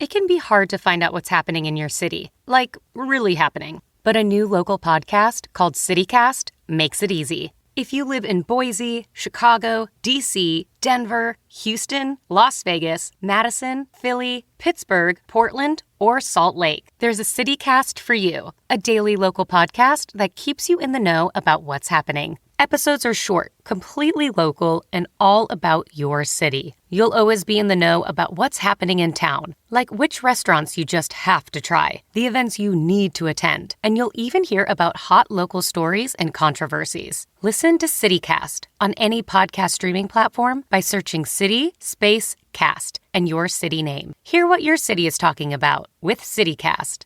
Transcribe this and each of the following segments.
It can be hard to find out what's happening in your city, like really happening. But a new local podcast called CityCast makes it easy. If you live in Boise, Chicago, DC, Denver, Houston, Las Vegas, Madison, Philly, Pittsburgh, Portland, or Salt Lake, there's a CityCast for you, a daily local podcast that keeps you in the know about what's happening. Episodes are short, completely local, and all about your city. You'll always be in the know about what's happening in town, like which restaurants you just have to try, the events you need to attend, and you'll even hear about hot local stories and controversies. Listen to CityCast on any podcast streaming platform by searching City Space Cast and your city name. Hear what your city is talking about with CityCast.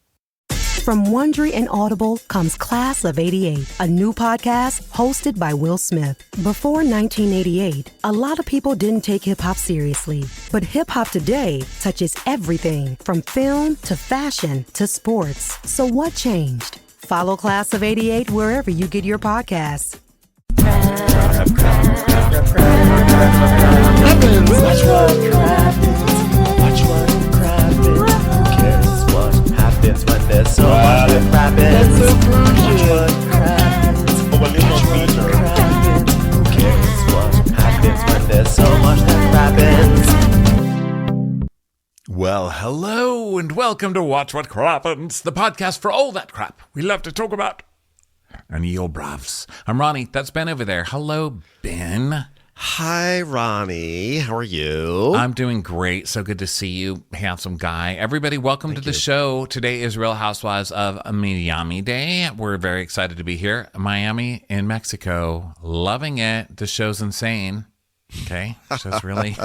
From Wondery and Audible comes Class of '88, a new podcast hosted by Will Smith. Before 1988, a lot of people didn't take hip-hop seriously. But hip-hop today touches everything from film to fashion to sports. So what changed? Follow Class of '88 wherever you get your podcasts. When there's so much that happens. Watch what happens. Who cares what happens when there's so much that happens? Well, hello and welcome to Watch What Crappens, the podcast for all that crap we love to talk about. And your bravs. I'm Ronnie. That's Ben over there. Hello, Ben. Hi, Ronnie. How are you? I'm doing great. So good to see you, handsome guy. Everybody, welcome to the show. Today is Real Housewives of Miami Day. We're very excited to be here. Miami in Mexico. Loving it. The show's insane. Okay. Show's really...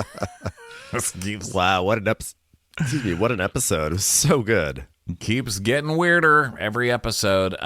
Wow, what an episode. Excuse me, what an episode. It was so good. Keeps getting weirder every episode.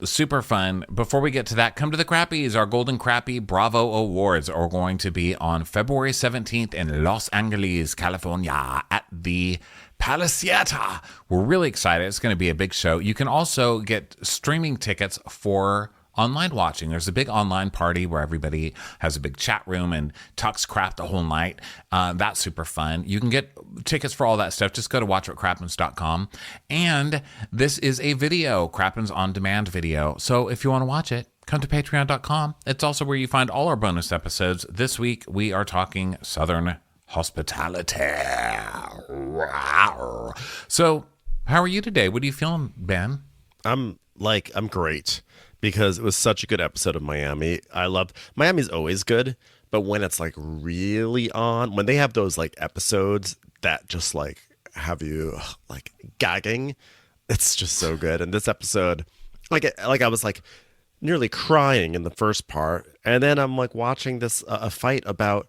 Super fun. Before we get to that, come to the Crappies. Our Golden Crappie Bravo Awards are going to be on February 17th in Los Angeles, California at the Palacieta. We're really excited. It's going to be a big show. You can also get streaming tickets for online watching. There's a big online party where everybody has a big chat room and talks crap the whole night. That's super fun. You can get tickets for all that stuff. Just go to watchwhatcrappens.com. And this is a video, Crappens on demand video. So if you want to watch it, come to patreon.com. It's also where you find all our bonus episodes. This week, we are talking Southern hospitality. Wow. So how are you today? What are you feeling, Ben? I'm great. Because it was such a good episode of Miami. Miami's always good, but when it's like really on, when they have those like episodes that just like have you like gagging, it's just so good. And this episode, like I was like nearly crying in the first part, and then I'm like watching this a fight about,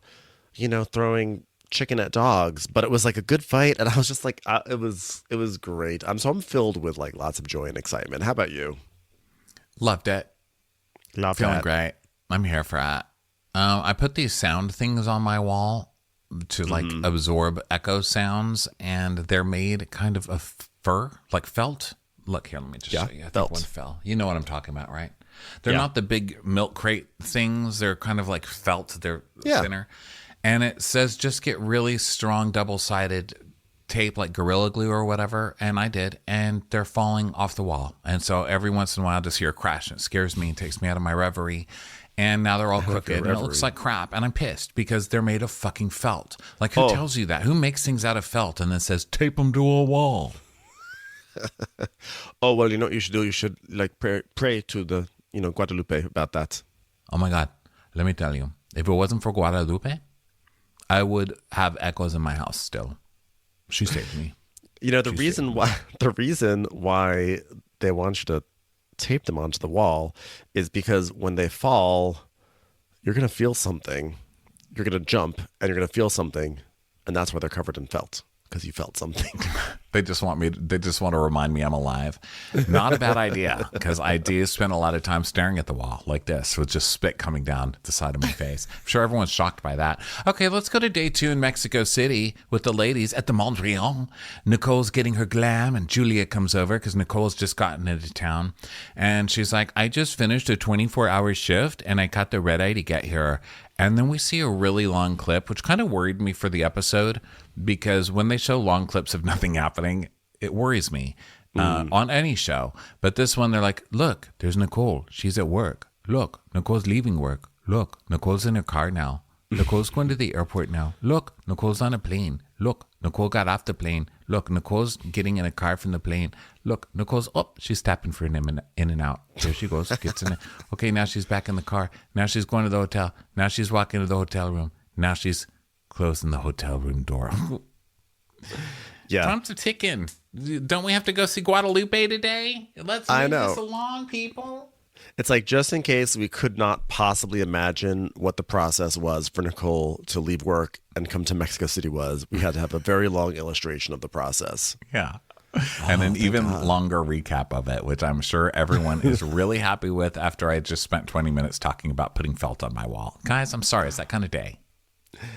throwing chicken at dogs, but it was like a good fight, and I was just like, it was great. I'm filled with like lots of joy and excitement. How about you? Loved it. Feeling great. I'm here for it. I put these sound things on my wall to like absorb echo sounds, and they're made kind of fur, like felt. Look here, let me just show you. I think one fell. You know what I'm talking about, right? They're not the big milk crate things. They're kind of like felt. They're thinner. And it says just get really strong double-sided tape like Gorilla Glue or whatever, and I did, and they're falling off the wall. And so every once in a while I just hear a crash, and it scares me and takes me out of my reverie. And now they're all crooked, and it looks like crap, and I'm pissed because they're made of fucking felt. Like, who tells you that? Who makes things out of felt and then says, tape them to a wall? Oh, well, you know what you should do? You should like pray to the, Guadalupe about that. Oh my God. Let me tell you, if it wasn't for Guadalupe, I would have echoes in my house still. She saved me. The reason why they want you to tape them onto the wall is because when they fall, you're going to feel something. You're going to jump and you're going to feel something. And that's why they're covered in felt, because you felt something. They just want to remind me I'm alive. Not a bad idea, because I do spend a lot of time staring at the wall like this with just spit coming down the side of my face. I'm sure everyone's shocked by that. Okay, let's go to day 2 in Mexico City with the ladies at the Montreal. Nicole's getting her glam, and Julia comes over because Nicole's just gotten into town. And she's like, I just finished a 24-hour shift, and I caught the red eye to get here. And then we see a really long clip, which kind of worried me for the episode, because when they show long clips of nothing happening, it worries me on any show. But this one, they're like, look, there's Nicole. She's at work. Look, Nicole's leaving work. Look, Nicole's in her car now. Nicole's going to the airport now. Look, Nicole's on a plane. Look, Nicole got off the plane. Look, Nicole's getting in a car from the plane. Look, Nicole's she's tapping for an in and out. There she goes, gets in it. Okay, now she's back in the car. Now she's going to the hotel. Now she's walking to the hotel room. Now she's closing the hotel room door. Yeah. Time's a ticking. Don't we have to go see Guadalupe today? Let's move this along, people. It's like, just in case we could not possibly imagine what the process was for Nicole to leave work and come to Mexico City was, we had to have a very long illustration of the process. Yeah. And an even longer recap of it, which I'm sure everyone is really happy with after I just spent 20 minutes talking about putting felt on my wall. Guys, I'm sorry. It's that kind of day.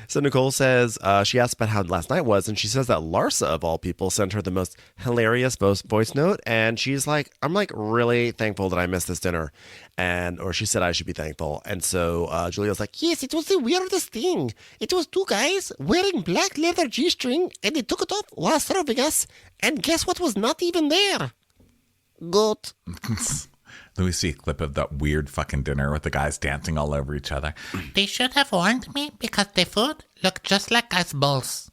So Nicole says, she asked about how last night was, and she says that Larsa, of all people, sent her the most hilarious voice note, and she's like, I'm like really thankful that I missed this dinner, or she said I should be thankful. And so Julia's like, yes, it was the weirdest thing. It was two guys wearing black leather G-string, and they took it off while serving us, and guess what was not even there? Goat. Let me see a clip of that weird fucking dinner with the guys dancing all over each other. They should have warned me because the food looked just like us balls.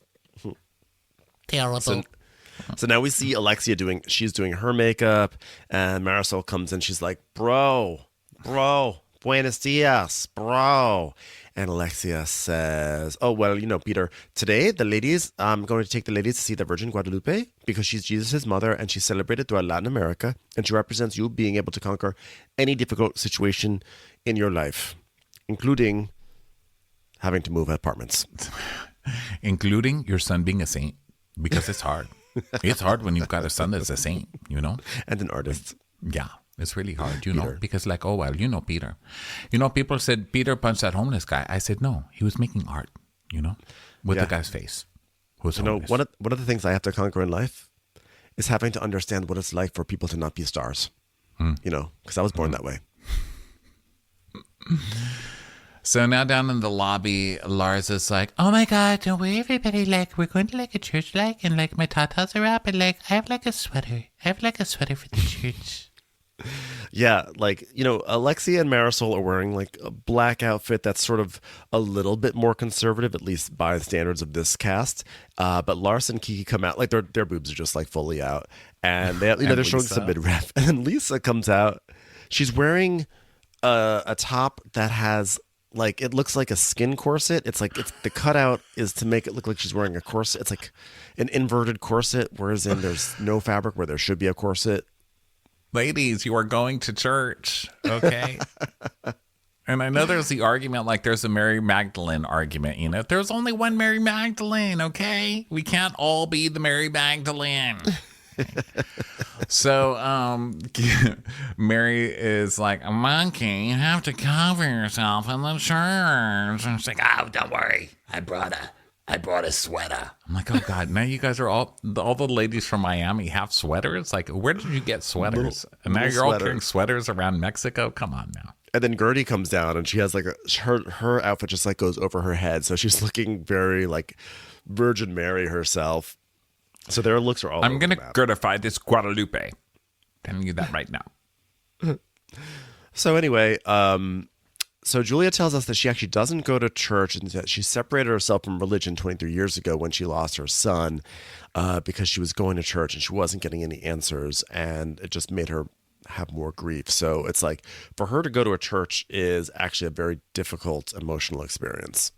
Terrible. So now we see Alexia she's doing her makeup, and Marisol comes in. She's like, bro, buenos dias, bro. And Alexia says, oh, well, Peter, today I'm going to take the ladies to see the Virgin Guadalupe because she's Jesus' mother and she's celebrated throughout Latin America. And she represents you being able to conquer any difficult situation in your life, including having to move apartments. Including your son being a saint, because it's hard. It's hard when you've got a son that's a saint, And an artist. Yeah. It's really hard, because Peter. People said Peter punched that homeless guy. I said, no, he was making art, with the guy's face. Who's homeless. One of the things I have to conquer in life is having to understand what it's like for people to not be stars, because I was born that way. So now down in the lobby, Lars is like, oh my God, don't we everybody we're going to a church and my tatas are up and I have a sweater. I have a sweater for the church. Yeah, Alexia and Marisol are wearing a black outfit that's sort of a little bit more conservative, at least by the standards of this cast. But Lars and Kiki come out their boobs are just fully out, and they they're showing some midriff. And then Lisa comes out. She's wearing a top that has it looks like a skin corset. It's the cutout is to make it look like she's wearing a corset. It's like an inverted corset, whereas there's no fabric where there should be a corset. Ladies, you are going to church, okay? And I know there's the argument, there's a Mary Magdalene argument, There's only one Mary Magdalene, okay? We can't all be the Mary Magdalene. So Mary is like, a monkey, you have to cover yourself in the church. And she's like, oh, don't worry. I brought a sweater. I'm like, oh God, now you guys are all the ladies from Miami have sweaters? Where did you get sweaters? And now you're all carrying sweaters around Mexico? Come on now. And then Gertie comes down and she has her outfit just goes over her head. So she's looking very Virgin Mary herself. So their looks are all I'm going to certify this Guadalupe. Telling you that right now. So anyway, so Julia tells us that she actually doesn't go to church and that she separated herself from religion 23 years ago when she lost her son because she was going to church and she wasn't getting any answers, and it just made her have more grief. So it's for her to go to a church is actually a very difficult emotional experience.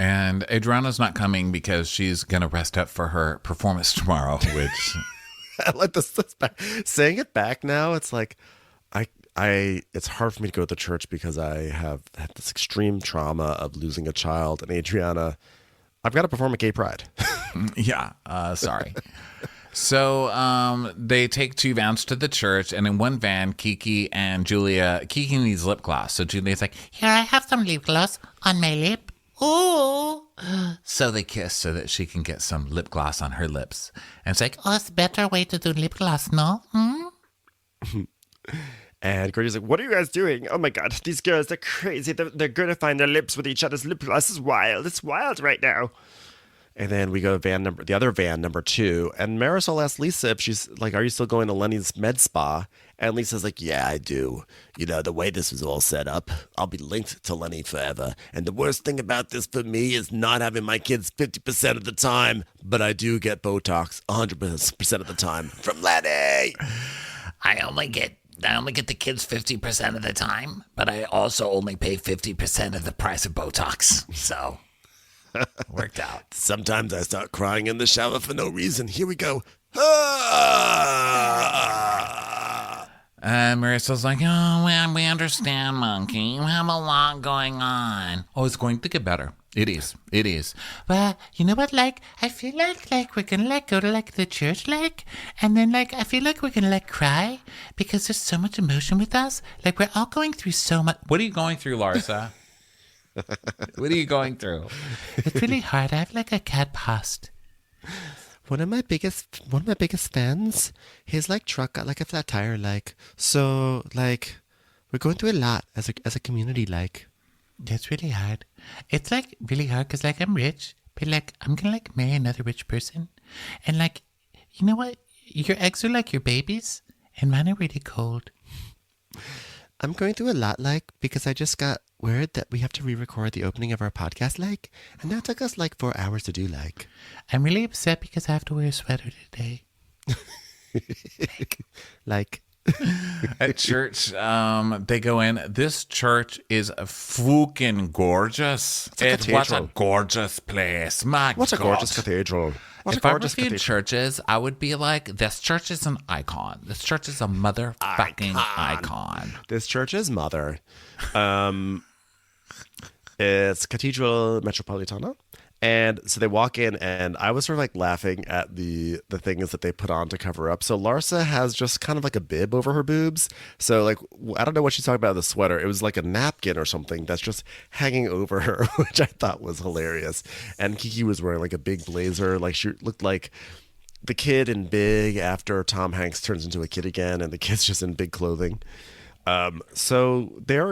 And Adriana's not coming because she's going to rest up for her performance tomorrow, which... I like this back. Saying it back now, it's it's hard for me to go to church because I have had this extreme trauma of losing a child. And Adriana, I've got to perform a gay pride. Yeah, sorry. So they take two vans to the church, and in one van, Kiki needs lip gloss. So Julia's like, here, I have some lip gloss on my lip. Ooh. So they kiss so that she can get some lip gloss on her lips. And it's oh, it's a better way to do lip gloss, no? And Gertie's like, what are you guys doing? Oh my God, these girls, they're crazy. They're going to find their lips with each other's lip gloss. It's wild. It's wild right now. And then we go to the other van, number 2. And Marisol asks Lisa if she's like, are you still going to Lenny's med spa? And Lisa's like, yeah, I do. You know, the way this was all set up, I'll be linked to Lenny forever. And the worst thing about this for me is not having my kids 50% of the time. But I do get Botox 100% of the time from Lenny. I only get the kids 50% of the time, but I also only pay 50% of the price of Botox. So... worked out. Sometimes I start crying in the shower for no reason. Here we go. And Marisol's like, oh, we understand, Monkey. You have a lot going on. Oh, it's going to get better. It is. Well, you know what, like, I feel like we're gonna, like, go to, like, the church, like, and then, like, I feel like we're gonna, like, cry because there's so much emotion with us. Like, we're all going through so much. What are you going through, Larsa? What are you going through? It's really hard. I have, like, a cat past. One of my biggest fans, his like truck got like a flat tire, like, so like we're going through a lot as a community, like. That's really hard. It's like really hard because like I'm rich, but like I'm gonna like marry another rich person, and like, you know what? Your eggs are like your babies, and mine are really cold. I'm going through a lot, like, because I just got word that we have to re-record the opening of our podcast, like, and that took us like 4 hours to do, like. I'm really upset because I have to wear a sweater today. Like. At church, they go in. This church is fucking gorgeous. It's a What a cathedral. gorgeous place. My What's a God. gorgeous cathedral? What If I reviewed churches, I would be like, this church is an icon. This church is a motherfucking icon. This church is mother. It's Cathedral Metropolitana. And so they walk in, and I was sort of like laughing at the things that they put on to cover up. So Larsa has just kind of like a bib over her boobs. So like, I don't know what she's talking about in the sweater. It was like a napkin or something that's just hanging over her, which I thought was hilarious. And Kiki was wearing like a big blazer. Like she looked like the kid in Big after Tom Hanks turns into a kid again, and the kid's just in big clothing. So they're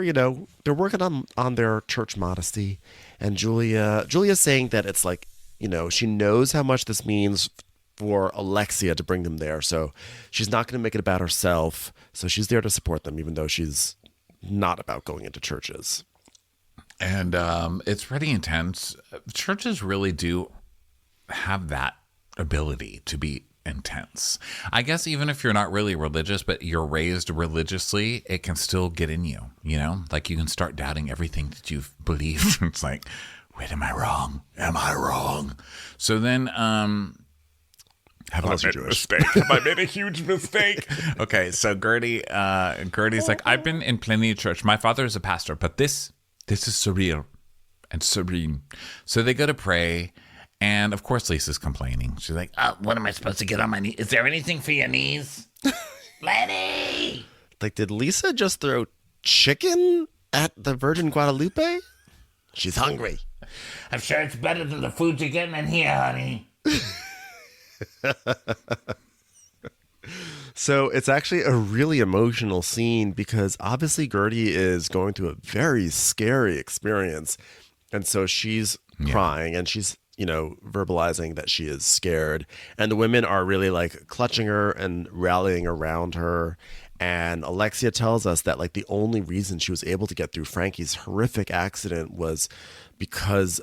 working on their church modesty, and Julia's saying that it's like, she knows how much this means for Alexia to bring them there. So she's not going to make it about herself. So she's there to support them, even though she's not about going into churches. And it's pretty intense. Churches really do have that ability to be intense. I guess even if you're not really religious, but you're raised religiously, it can still get in you, Like you can start doubting everything that you've believed. It's like, wait, am I wrong? Am I wrong? So then, have I made a mistake? Have I made a huge mistake? Okay, so Gertie's like, I've been in plenty of church. My father is a pastor, but this is surreal and serene. So they go to pray. And of course, Lisa's complaining. She's like, What am I supposed to get on my knees? Is there anything for your knees? Lenny! Like, did Lisa just throw chicken at the Virgin Guadalupe? She's hungry. I'm sure it's better than the food you're getting in here, honey. So it's actually a really emotional scene because obviously Gertie is going through a very scary experience. And so she's crying and she's, verbalizing that she is scared. And the women are really like clutching her and rallying around her. And Alexia tells us that like the only reason she was able to get through Frankie's horrific accident was because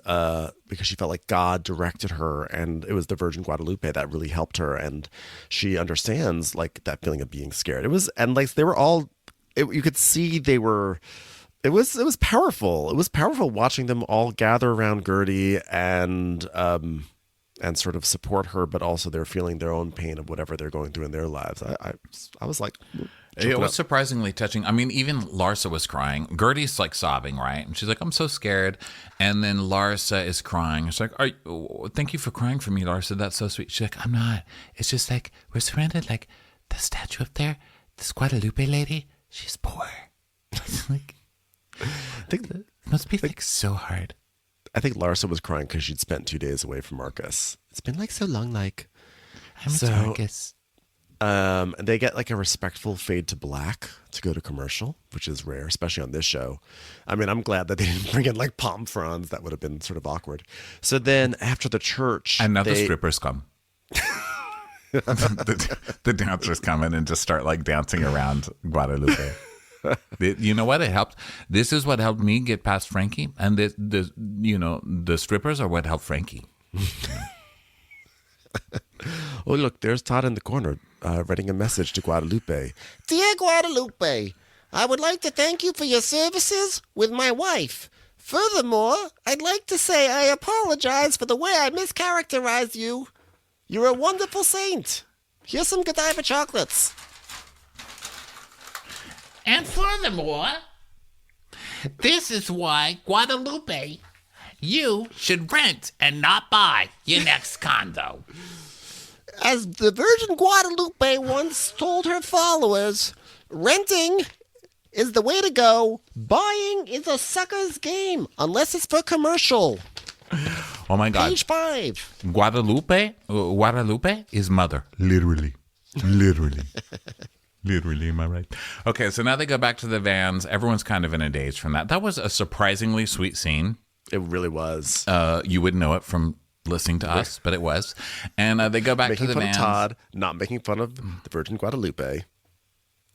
she felt like God directed her, and it was the Virgin Guadalupe that really helped her. And she understands like that feeling of being scared. It was, and like they were all, you could see they were. It was powerful. It was powerful watching them all gather around Gertie and sort of support her, but also they're feeling their own pain of whatever they're going through in their lives. I was like, it was surprisingly touching. I mean, even Larsa was crying. Gertie's like sobbing, right? And she's like, I'm so scared. And then Larsa is crying. She's like, thank you for crying for me, Larsa. That's so sweet. She's like, I'm not. It's just like we're surrounded, like the statue up there, this Guadalupe lady. She's poor. It's like. It must be like so hard. I think Larsa was crying because she'd spent 2 days away from Marcus. It's been like so long, like. I miss Marcus. They get like a respectful fade to black to go to commercial, which is rare, especially on this show. I mean, I'm glad that they didn't bring in like palm fronds. That would have been sort of awkward. So then after the church, and now the strippers come. the dancers come in and just start like dancing around Guadalupe. You know what? It helped. This is what helped me get past Frankie, and the strippers are what helped Frankie. Oh, look, there's Todd in the corner writing a message to Guadalupe. Dear Guadalupe, I would like to thank you for your services with my wife. Furthermore, I'd like to say I apologize for the way I mischaracterized you. You're a wonderful saint. Here's some Godiva chocolates. And furthermore, this is why, Guadalupe, you should rent and not buy your next condo. As the Virgin Guadalupe once told her followers, renting is the way to go. Buying is a sucker's game, unless it's for commercial. Oh my God. Page 5. Guadalupe is mother. Literally. Literally, am I right? Okay, so now they go back to the vans. Everyone's kind of in a daze from that. That was a surprisingly sweet scene. It really was. You wouldn't know it from listening to us, but it was. And they go back to the vans. Making fun of Todd, not making fun of the Virgin Guadalupe.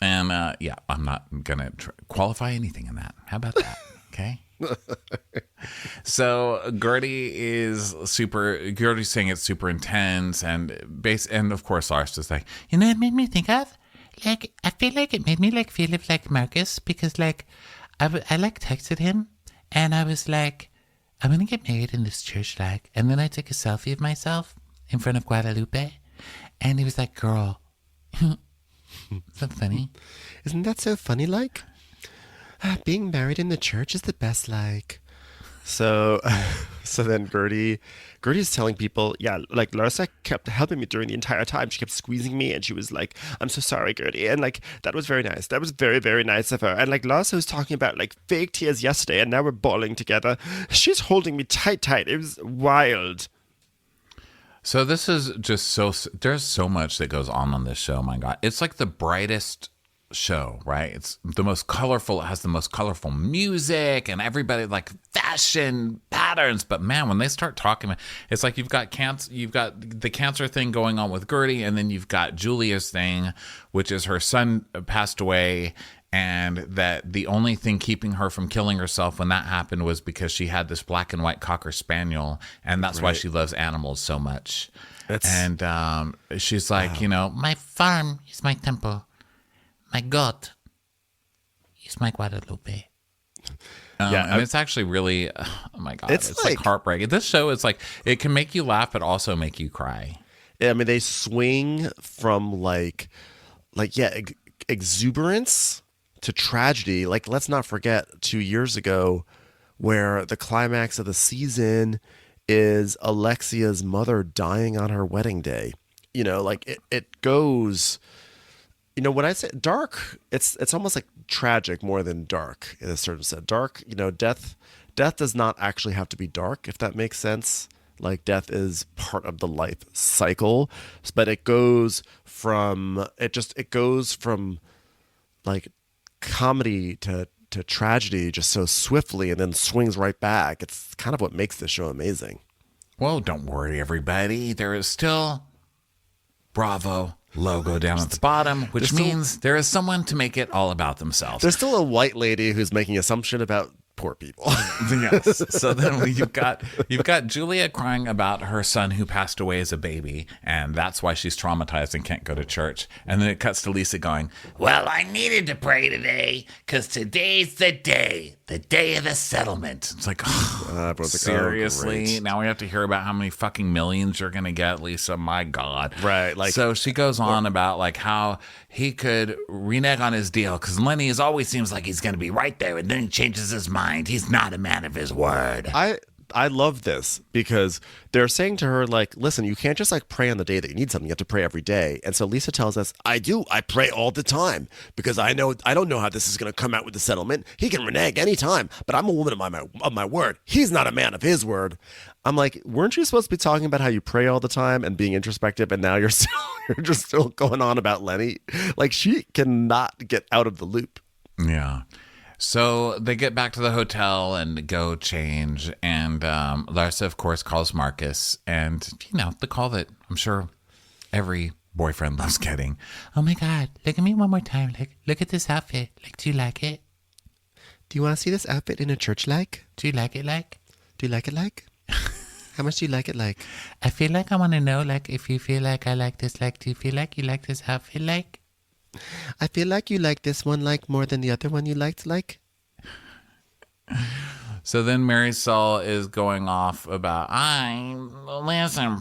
And I'm not going to qualify anything in that. How about that? Okay. So Gertie's saying it's super intense, and of course Lars is like, You know what it made me think of? Like, I feel like it made me like feel like Marcus, because like I like texted him and I was like, I'm gonna get married in this church, like, and then I took a selfie of myself in front of Guadalupe, and he was like, girl, is that funny? Isn't that so funny, like? Being married in the church is the best, like. So then Gertie's telling people, yeah, like Larsa kept helping me during the entire time. She kept squeezing me, and she was like, I'm so sorry, Gertie. And like, that was very nice. That was very, very nice of her. And like, Larsa was talking about like fake tears yesterday, and now we're bawling together. She's holding me tight. It was wild. So this is just there's so much that goes on this show. My God. It's like the brightest show, right? It's the most colorful. It has the most colorful music, and everybody like fashion patterns. But man, when they start talking, it's like you've got the cancer thing going on with Gertie, and then you've got Julia's thing, which is her son passed away, and that the only thing keeping her from killing herself when that happened was because she had this black and white Cocker Spaniel, and that's why she loves animals so much. And she's like, my farm is my temple. My God is my Guadalupe. And it's actually really, oh my God, it's like heartbreaking. This show is like, it can make you laugh, but also make you cry. I mean, they swing from exuberance to tragedy. Like, let's not forget 2 years ago where the climax of the season is Alexia's mother dying on her wedding day. It goes... when I say dark, it's almost like tragic more than dark in a certain sense. Dark, death does not actually have to be dark, if that makes sense. Like, death is part of the life cycle, but it goes from like comedy to tragedy just so swiftly, and then swings right back. It's kind of what makes this show amazing. Well, don't worry, everybody. There is still Bravo logo down at the bottom, which means there is someone to make it all about themselves. There's still a white lady who's making assumption about poor people. Yes. So then you've got Julia crying about her son who passed away as a baby, and that's why she's traumatized and can't go to church. And then it cuts to Lisa going, well, I needed to pray today because today's the day of the settlement. It's like, seriously? Now we have to hear about how many fucking millions you're going to get, Lisa. My God. Right. Like, so she goes on about like how he could renege on his deal because Lenny always seems like he's going to be right there, and then he changes his mind. He's not a man of his word. I I love this because they're saying to her, like, listen, you can't just like pray on the day that you need something. You have to pray every day. And so Lisa tells us, I do. I pray all the time because I don't know how this is going to come out with the settlement. He can renege anytime, but I'm a woman of my word. He's not a man of his word. I'm like, weren't you supposed to be talking about how you pray all the time and being introspective, and now you're just still going on about Lenny? Like, she cannot get out of the loop. Yeah. So they get back to the hotel and go change. And Larsa, of course, calls Marcus. And, the call that I'm sure every boyfriend loves getting. Oh, my God. Look at me one more time. Look at this outfit. Do you like it? Do you want to see this outfit in a church like? Do you like it like? Do you like it like? How much do you like it like? I feel like I want to know, if you feel like I like this, do you feel like you like this outfit like? I feel like you like this one more than the other one you liked like. So then Marisol is going off about, listen,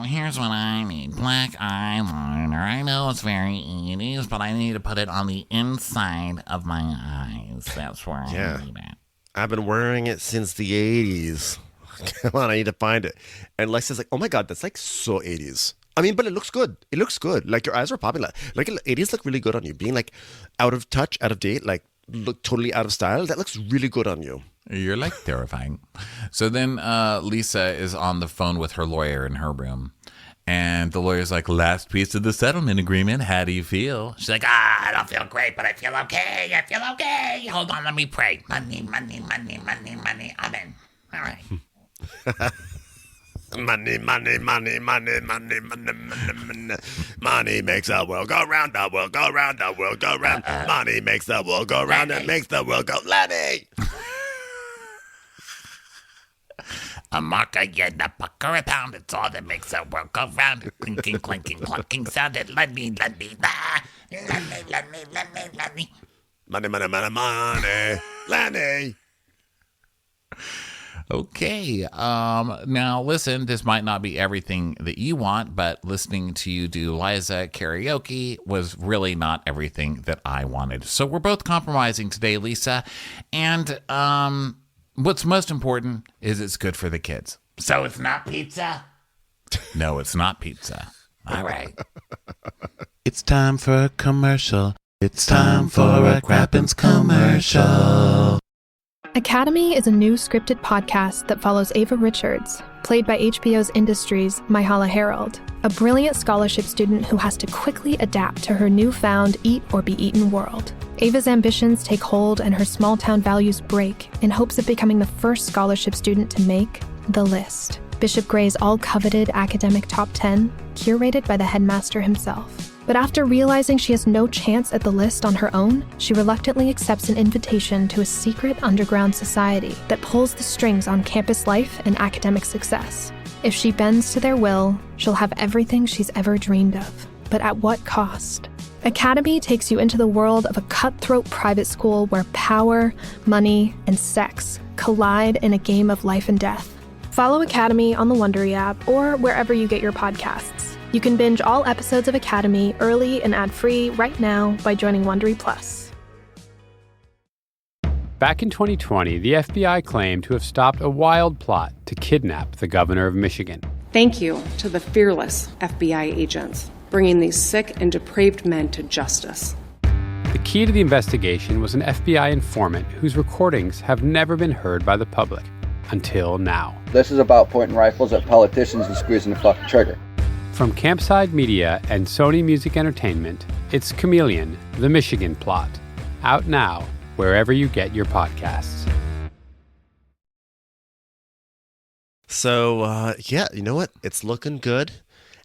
here's what I need. Black eyeliner. I know it's very 80s, but I need to put it on the inside of my eyes. That's where I need it. I've been wearing it since the 80s. Come on, I need to find it. And Lexi's like, oh my God, that's like so 80s. I mean, but it looks good. It looks good. Like, your eyes are popping. Like 80s look really good on you. Being like out of touch, out of date, like look totally out of style. That looks really good on you. You're like terrifying. So then Lisa is on the phone with her lawyer in her room. And the lawyer's like, last piece of the settlement agreement. How do you feel? She's like, I don't feel great, but I feel okay. I feel okay. Hold on, let me pray. Money, money, money, money, money. Amen. All right. Money, money, money, money, money, money, money, money. Money makes the world go round, the world go round, the world go round. Money makes the world go round and makes the world go Lenny. A mark, a yen, a buck, or a pound, it's all that makes the world go round. Clinking, clinking, clunking sounded Lenny, Lenny, Lenny, Lenny, Lenny, Lenny. Money, money, money, money, Lenny. Okay. Now, listen, this might not be everything that you want, but listening to you do Liza karaoke was really not everything that I wanted. So we're both compromising today, Lisa. And what's most important is it's good for the kids. So it's not pizza? No, it's not pizza. All right. It's time for a commercial. It's time for a Crappies commercial. Academy is a new scripted podcast that follows Ava Richards, played by HBO's Industries' Myha'la Herald, a brilliant scholarship student who has to quickly adapt to her newfound eat or be eaten world. Ava's ambitions take hold and her small-town values break in hopes of becoming the first scholarship student to make the list. Bishop Gray's all-coveted academic top 10, curated by the headmaster himself. But after realizing she has no chance at the list on her own, she reluctantly accepts an invitation to a secret underground society that pulls the strings on campus life and academic success. If she bends to their will, she'll have everything she's ever dreamed of. But at what cost? Academy takes you into the world of a cutthroat private school where power, money, and sex collide in a game of life and death. Follow Academy on the Wondery app or wherever you get your podcasts. You can binge all episodes of Academy early and ad-free right now by joining Wondery Plus. Back in 2020, the FBI claimed to have stopped a wild plot to kidnap the governor of Michigan. Thank you to the fearless FBI agents, bringing these sick and depraved men to justice. The key to the investigation was an FBI informant whose recordings have never been heard by the public until now. This is about pointing rifles at politicians and squeezing the fucking trigger. From Campside Media and Sony Music Entertainment, it's Chameleon, The Michigan Plot. Out now, wherever you get your podcasts. So, you know what? It's looking good.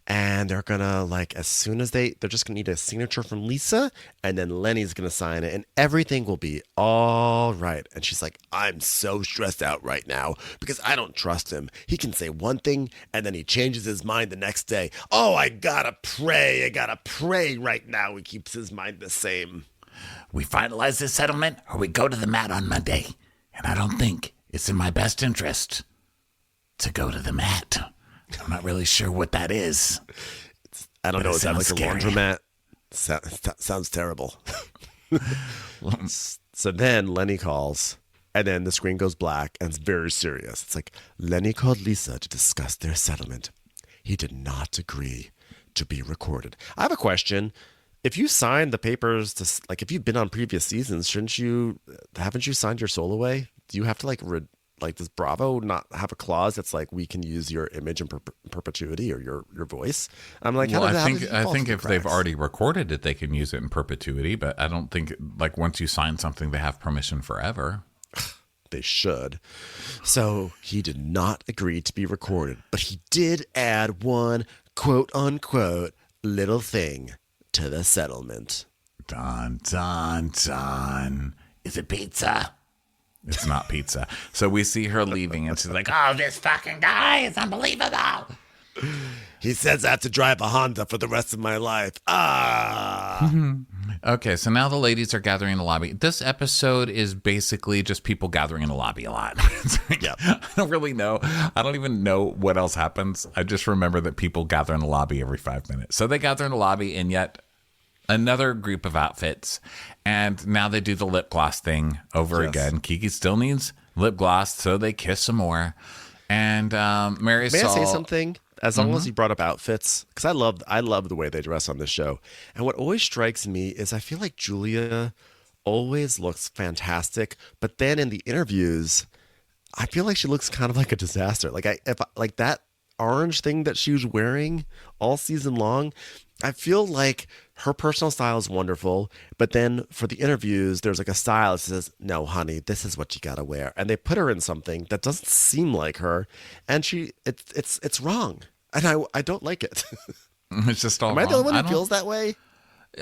And they're gonna, as soon as they're just gonna need a signature from Lisa, and then Lenny's gonna sign it, and everything will be all right. And she's like, I'm so stressed out right now because I don't trust him. He can say one thing, and then he changes his mind the next day. Oh, I gotta pray right now he keeps his mind the same. We finalize this settlement, or we go to the mat on Monday. And I don't think it's in my best interest to go to the mat. I'm not really sure what that is. I don't know. Is that like scary. A laundromat? Sounds terrible. So then Lenny calls, And then the screen goes black and it's very serious. It's like, Lenny called Lisa to discuss their settlement. He did not agree to be recorded. I have a question. If you signed the papers to, like, if you've been on previous seasons, haven't you signed your soul away? Do you have to does Bravo not have a clause that's like, we can use your image in perpetuity or your voice? I'm like, well, I think if they've already recorded it, they can use it in perpetuity. But I don't think like once you sign something, they have permission forever. They should. So he did not agree to be recorded, but he did add one quote unquote little thing to the settlement. Dun, dun, dun. Is it pizza? It's not pizza. So we see her leaving and she's like, oh, this fucking guy is unbelievable. He says I have to drive a Honda for the rest of my life. Ah. Okay, so now the ladies are gathering in the lobby. This episode is basically just people gathering in the lobby a lot. Yeah. I don't really know. I don't even know what else happens. I just remember that people gather in the lobby every 5 minutes. So they gather in the lobby and yet another group of outfits. And now they do the lip gloss thing over again. Kiki still needs lip gloss, so they kiss some more. And Marisol... May I say something? As long as you brought up outfits, because I love the way they dress on this show. And what always strikes me is I feel like Julia always looks fantastic, but then in the interviews, I feel like she looks kind of like a disaster. Like that orange thing that she was wearing all season long, I feel like her personal style is wonderful, but then for the interviews, there's like a stylist that says, no, honey, this is what you gotta wear. And they put her in something that doesn't seem like her, and it's wrong. And I don't like it. It's just all Am I wrong. the only one who feels that way?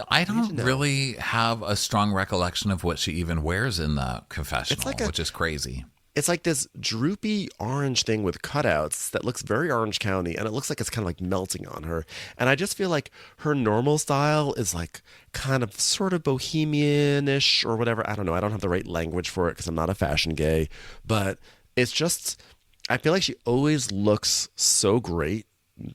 I don't really have a strong recollection of what she even wears in the confessional, which is crazy. It's like this droopy orange thing with cutouts that looks very Orange County, and it looks like it's kind of like melting on her. And I just feel like her normal style is like kind of sort of bohemian-ish or whatever. I don't know. I don't have the right language for it because I'm not a fashion gay. But it's just, I feel like she always looks so great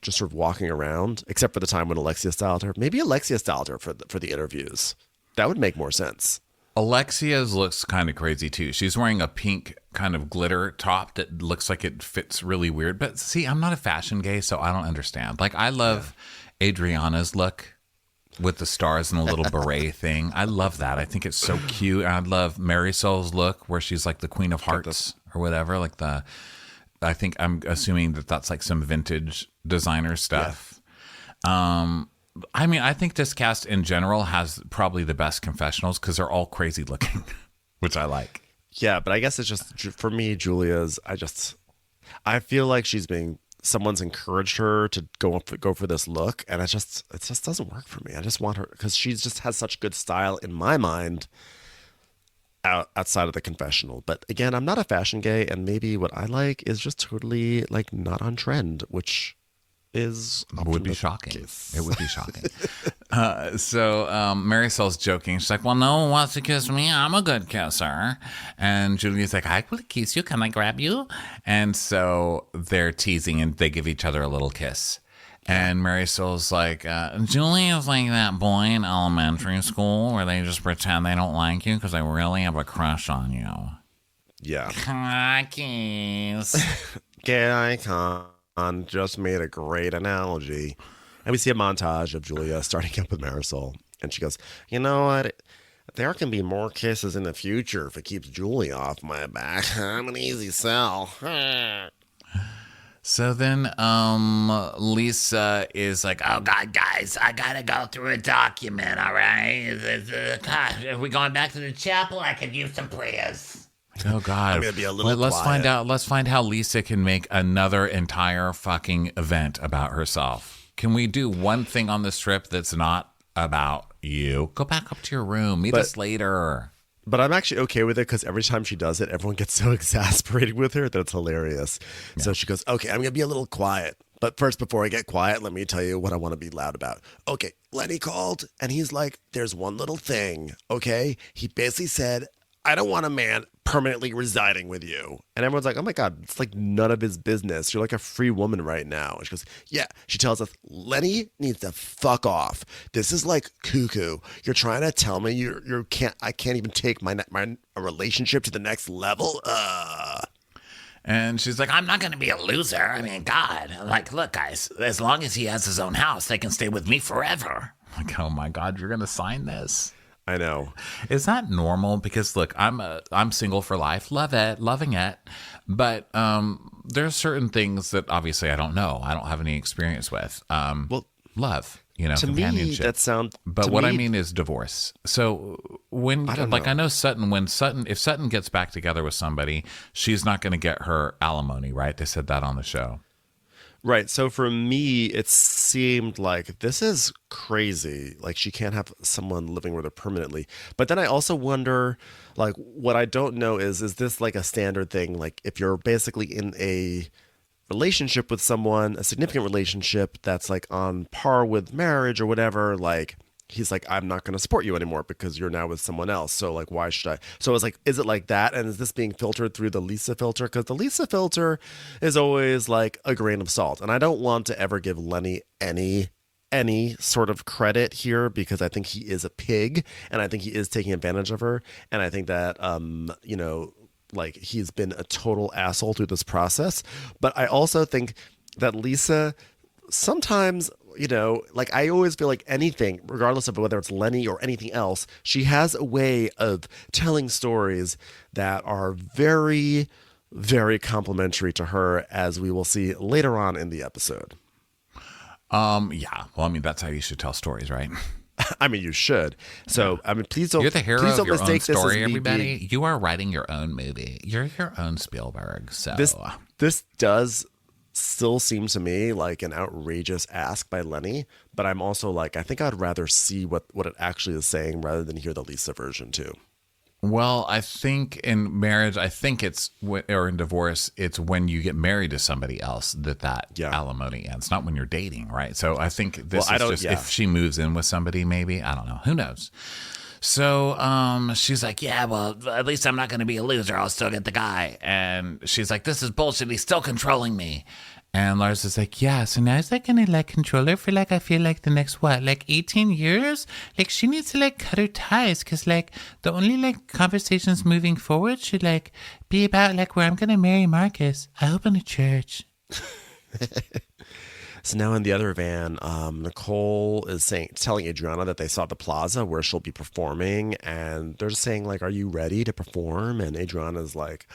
just sort of walking around, except for the time when Alexia styled her. Maybe Alexia styled her for the interviews. That would make more sense. Alexia's looks kind of crazy too. She's wearing a pink kind of glitter top that looks like it fits really weird. But see, I'm not a fashion gay, so I don't understand. Like, I love Adriana's look with the stars and a little beret thing. I love that. I think it's so cute. And I love Marisol's look where she's like the Queen of Hearts or whatever. Like I'm assuming that that's like some vintage designer stuff. Yeah. I mean, I think this cast in general has probably the best confessionals because they're all crazy looking, which I like. Yeah, but I guess it's just, for me, Julia's, I feel like someone's encouraged her to go for this look, and it just doesn't work for me. I just want her, because she just has such good style in my mind outside of the confessional. But again, I'm not a fashion gay, and maybe what I like is just totally like not on trend, which would be shocking. It would be shocking. So Marisol's joking. She's like, well, no one wants to kiss me. I'm a good kisser. And Julia's like, I will kiss you. Can I grab you? And so they're teasing and they give each other a little kiss. And Marisol's like, Julia's like that boy in elementary school where they just pretend they don't like you because they really have a crush on you. Yeah. Crappies. Just made a great analogy. And we see a montage of Julia starting up with Marisol. And she goes, you know what? There can be more kisses in the future if it keeps Julia off my back. I'm an easy sell. So then Lisa is like, oh, God, guys, I got to go through a document, all right? Are we going back to the chapel? I could use some prayers. Oh God! I'm gonna be a little let's quiet. Let's find how Lisa can make another entire fucking event about herself. Can we do one thing on this trip that's not about you? Go back up to your room. Meet us later. But I'm actually okay with it because every time she does it, everyone gets so exasperated with her that it's hilarious. Yeah. So she goes, "Okay, I'm gonna be a little quiet. But first, before I get quiet, let me tell you what I want to be loud about." Okay, Lenny called and he's like, "There's one little thing." Okay, he basically said, I don't want a man permanently residing with you. And everyone's like, oh my God, it's like none of his business. You're like a free woman right now. And she goes, yeah. She tells us, Lenny needs to fuck off. This is like cuckoo. You're trying to tell me I can't even take my relationship to the next level. And she's like, I'm not going to be a loser. I mean, God, like, look, guys, as long as he has his own house, they can stay with me forever. Like, oh my God, you're going to sign this? I know. Is that normal? Because look, I'm single for life, loving it, but there's certain things that obviously I don't know. I don't have any experience with. Love, to companionship. Me, that sounds. But what I mean is divorce. So I know Sutton. If Sutton gets back together with somebody, she's not going to get her alimony, right? They said that on the show. Right. So for me, it seemed like this is crazy. Like she can't have someone living with her permanently. But then I also wonder, like, what I don't know is this like a standard thing? Like if you're basically in a relationship with someone, a significant relationship that's like on par with marriage or whatever, like he's like, I'm not going to support you anymore because you're now with someone else. So like, why should I? So it's like, is it like that? And is this being filtered through the Lisa filter? Because the Lisa filter is always like a grain of salt. And I don't want to ever give Lenny any sort of credit here because I think he is a pig and I think he is taking advantage of her. And I think that, like he's been a total asshole through this process. But I also think that Lisa sometimes, like I always feel like anything, regardless of whether it's Lenny or anything else, she has a way of telling stories that are very, very complimentary to her, as we will see later on in the episode. Yeah. Well, I mean, that's how you should tell stories, right? I mean, you should. So, I mean, please don't. You're the hero of your own story, everybody. Being... You are writing your own movie. You're your own Spielberg. So this does still seem to me like an outrageous ask by Lenny, but I'm also like, I think I'd rather see what it actually is saying rather than hear the Lisa version too. Well, I think in marriage, or in divorce, it's when you get married to somebody else that alimony ends, not when you're dating, right? So I think this is just if she moves in with somebody, maybe, I don't know, who knows? So she's like, yeah, well, at least I'm not going to be a loser. I'll still get the guy. And she's like, this is bullshit. He's still controlling me. And Lars is like, yeah, so now is that going to like control her for like, I feel like the next, 18 years? Like she needs to like cut her ties because like the only like conversations moving forward should like be about like where I'm going to marry Marcus. I open a church. So now in the other van, Nicole is telling Adriana that they saw the plaza where she'll be performing, and they're just saying like, "Are you ready to perform?" And Adriana's like,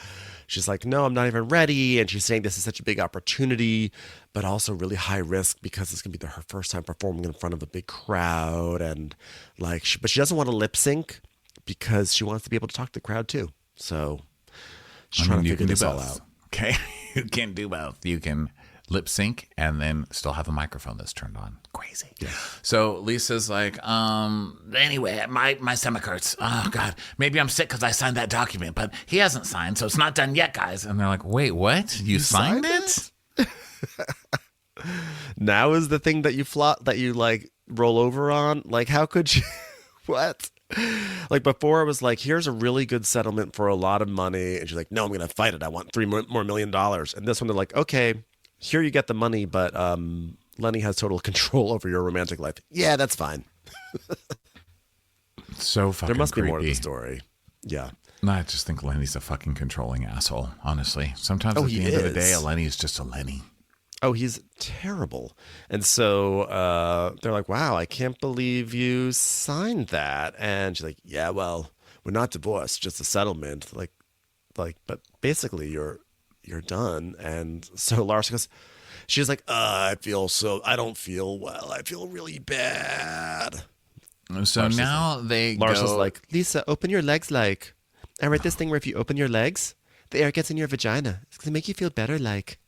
she's like, "No, I'm not even ready." And she's saying this is such a big opportunity, but also really high risk because it's gonna be her first time performing in front of a big crowd, and like, but she doesn't want to lip sync because she wants to be able to talk to the crowd too. So she's trying to figure this all out. Okay, you can do both. You can lip sync and then still have a microphone that's turned on. Crazy. Yeah. So Lisa's like, anyway, my stomach hurts. Oh God, maybe I'm sick because I signed that document, but he hasn't signed, so it's not done yet, guys. And they're like, wait, what? You signed it? Now is the thing that you like roll over on? Like, how could you? What? Like before it was like, here's a really good settlement for a lot of money, and she's like, no, I'm gonna fight it. I want $3 more million. And this one they're like, okay, here you get the money, but Lenny has total control over your romantic life. Yeah, that's fine. So fucking there must creepy. be more to the story. Yeah. No, I just think Lenny's a fucking controlling asshole, honestly. Sometimes at the end of the day, a Lenny is just a Lenny. Oh, he's terrible. And so they're like, wow, I can't believe you signed that. And she's like, yeah, well, we're not divorced, just a settlement. Like, but basically you're done. And so Lars goes, she's like, I don't feel well. I feel really bad. So Lars now Lars is like, Lisa, open your legs. Like, I read this thing where if you open your legs, the air gets in your vagina. It's going to make you feel better. Like,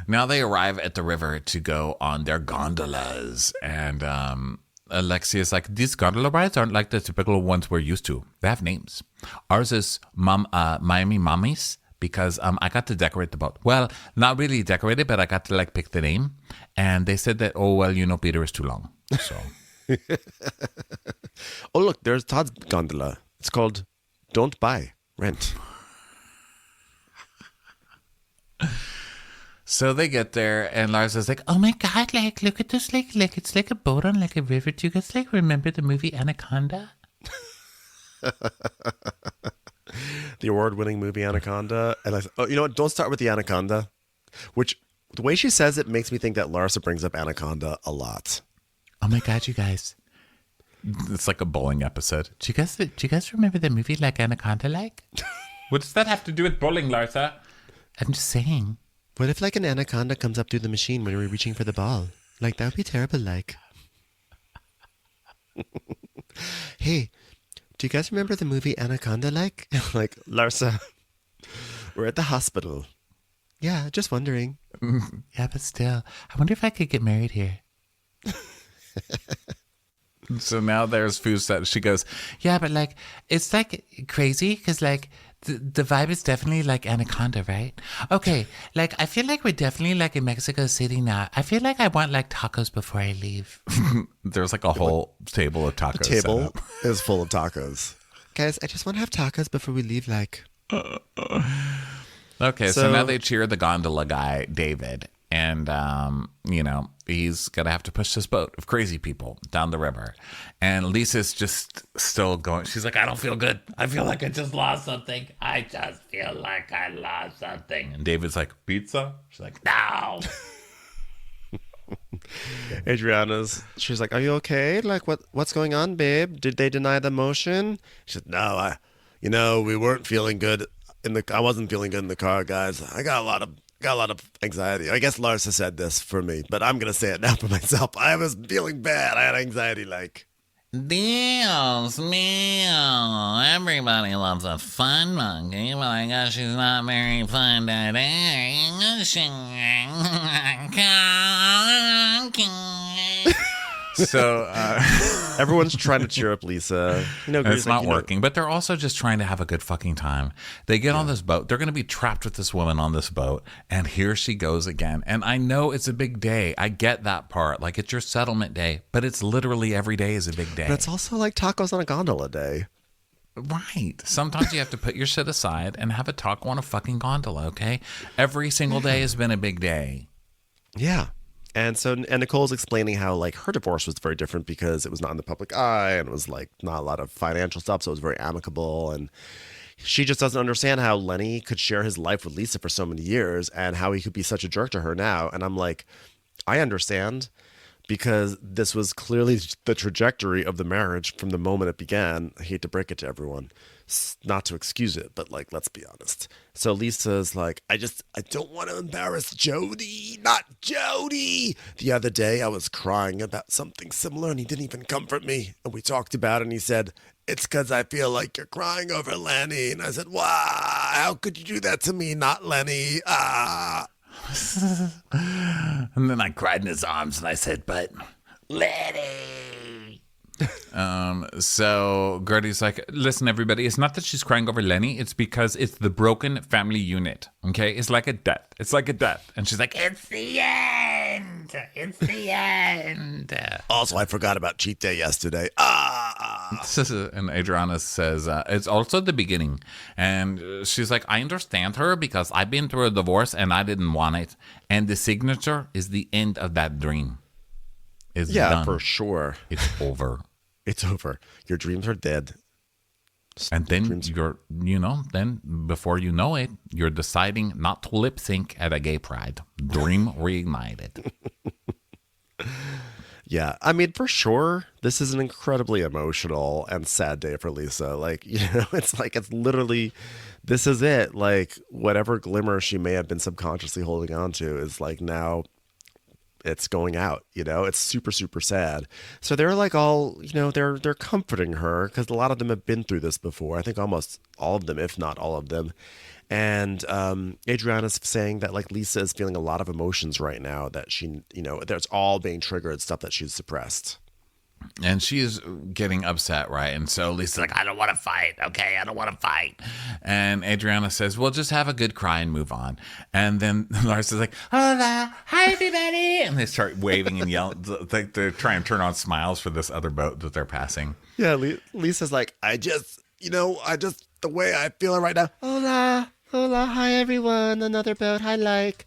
now they arrive at the river to go on their gondolas. And Alexia is like, these gondola rides aren't like the typical ones we're used to. They have names. Ours is Miamememe because I got to decorate the boat. Well, not really decorate it, but I got to like pick the name. And they said that, oh, well, Peter is too long. So. Oh, look, there's Todd's gondola. It's called Don't Buy, Rent. So they get there, and Larsa's like, Oh my God, like, look at this, like, it's like a boat on, like, a river. Do you guys, like, remember the movie Anaconda? The award-winning movie Anaconda. And I said, oh, you know what? Don't start with the Anaconda, which the way she says it makes me think that Larsa brings up Anaconda a lot. Oh my God, you guys. it's like a bowling episode. Do you guys remember the movie, like, Anaconda, like? What does that have to do with bowling, Larsa? I'm just saying. What if, like, an anaconda comes up through the machine when we're reaching for the ball? Like, that would be terrible, like. Hey, do you guys remember the movie Anaconda, like? Like, Larsa, we're at the hospital. Yeah, just wondering. Yeah, but still, I wonder if I could get married here. So now there's Fusa. She goes, Yeah, but, like, it's, like, crazy because, like, the vibe is definitely like Anaconda, right? Okay, like, I feel like we're definitely, like, in Mexico City now. I feel like I want, like, tacos before I leave. there's like a whole table of tacos. The table is full of tacos. Guys, I just want to have tacos before we leave, like. Okay, so now they cheer the gondola guy, David. And, you know, he's going to have to push this boat of crazy people down the river. And Lisa's just still going. She's like, I don't feel good. I feel like I just lost something. I just feel like I lost something. And David's like, pizza? She's like, no. She's like, are you okay? Like, what's going on, babe? Did they deny the motion? She said, no, we weren't feeling good I wasn't feeling good in the car, guys. I got a lot of anxiety. I guess Larsa said this for me, but I'm going to say it now for myself. I was feeling bad. I had anxiety, like. Dios mío. Everybody loves a fun monkey, but I guess she's not very fun today. So everyone's trying to cheer up Lisa. It's not working, but they're also just trying to have a good fucking time. They get on this boat. They're going to be trapped with this woman on this boat, and here she goes again. And I know it's a big day. I get that part. Like, it's your settlement day, but it's literally every day is a big day. But it's also like tacos on a gondola day. Right. Sometimes you have to put your shit aside and have a taco on a fucking gondola, okay? Every single day has been a big day. Yeah. And Nicole's explaining how, like, her divorce was very different because it was not in the public eye and it was, like, not a lot of financial stuff. So it was very amicable. And she just doesn't understand how Lenny could share his life with Lisa for so many years and how he could be such a jerk to her now. And I'm like, I understand, because this was clearly the trajectory of the marriage from the moment it began. I hate to break it to everyone, not to excuse it, but, like, let's be honest. So Lisa's like, I don't want to embarrass Jody, not Jody. The other day I was crying about something similar and he didn't even comfort me. And we talked about it and he said, it's because I feel like you're crying over Lenny. And I said, wow, how could you do that to me, not Lenny? Ah. And then I cried in his arms and I said, but Lenny. So Gertie's like, listen, everybody, it's not that she's crying over Lenny. It's because it's the broken family unit. Okay. It's like a death. And she's like, it's the end. It's the end. Also, I forgot about cheat day yesterday. And Adriana says, it's also the beginning. And she's like, I understand her because I've been through a divorce and I didn't want it. And the signature is the end of that dream. It's done. For sure. It's over. It's over. Your dreams are dead. And then then before you know it, you're deciding not to lip sync at a gay pride. Dream reignited. Yeah, I mean, for sure, this is an incredibly emotional and sad day for Lisa. Like, it's literally, this is it. Like, whatever glimmer she may have been subconsciously holding on to is, like, now it's going out, it's super, super sad. So they're like all, they're comforting her because a lot of them have been through this before. I think almost all of them, if not all of them. And Adriana's saying that, like, Lisa is feeling a lot of emotions right now that she, that's all being triggered, stuff that she's suppressed. And she's getting upset, right? And so Lisa's like, I don't want to fight. Okay, I don't want to fight. And Adriana says, well, just have a good cry and move on. And then Larsa's like, hola, hi, everybody. And they start waving and yelling. They're trying to turn on smiles for this other boat that they're passing. Yeah, Lisa's like, I just the way I feel right now. Hola, hola, hi everyone. Another boat. Hi, like.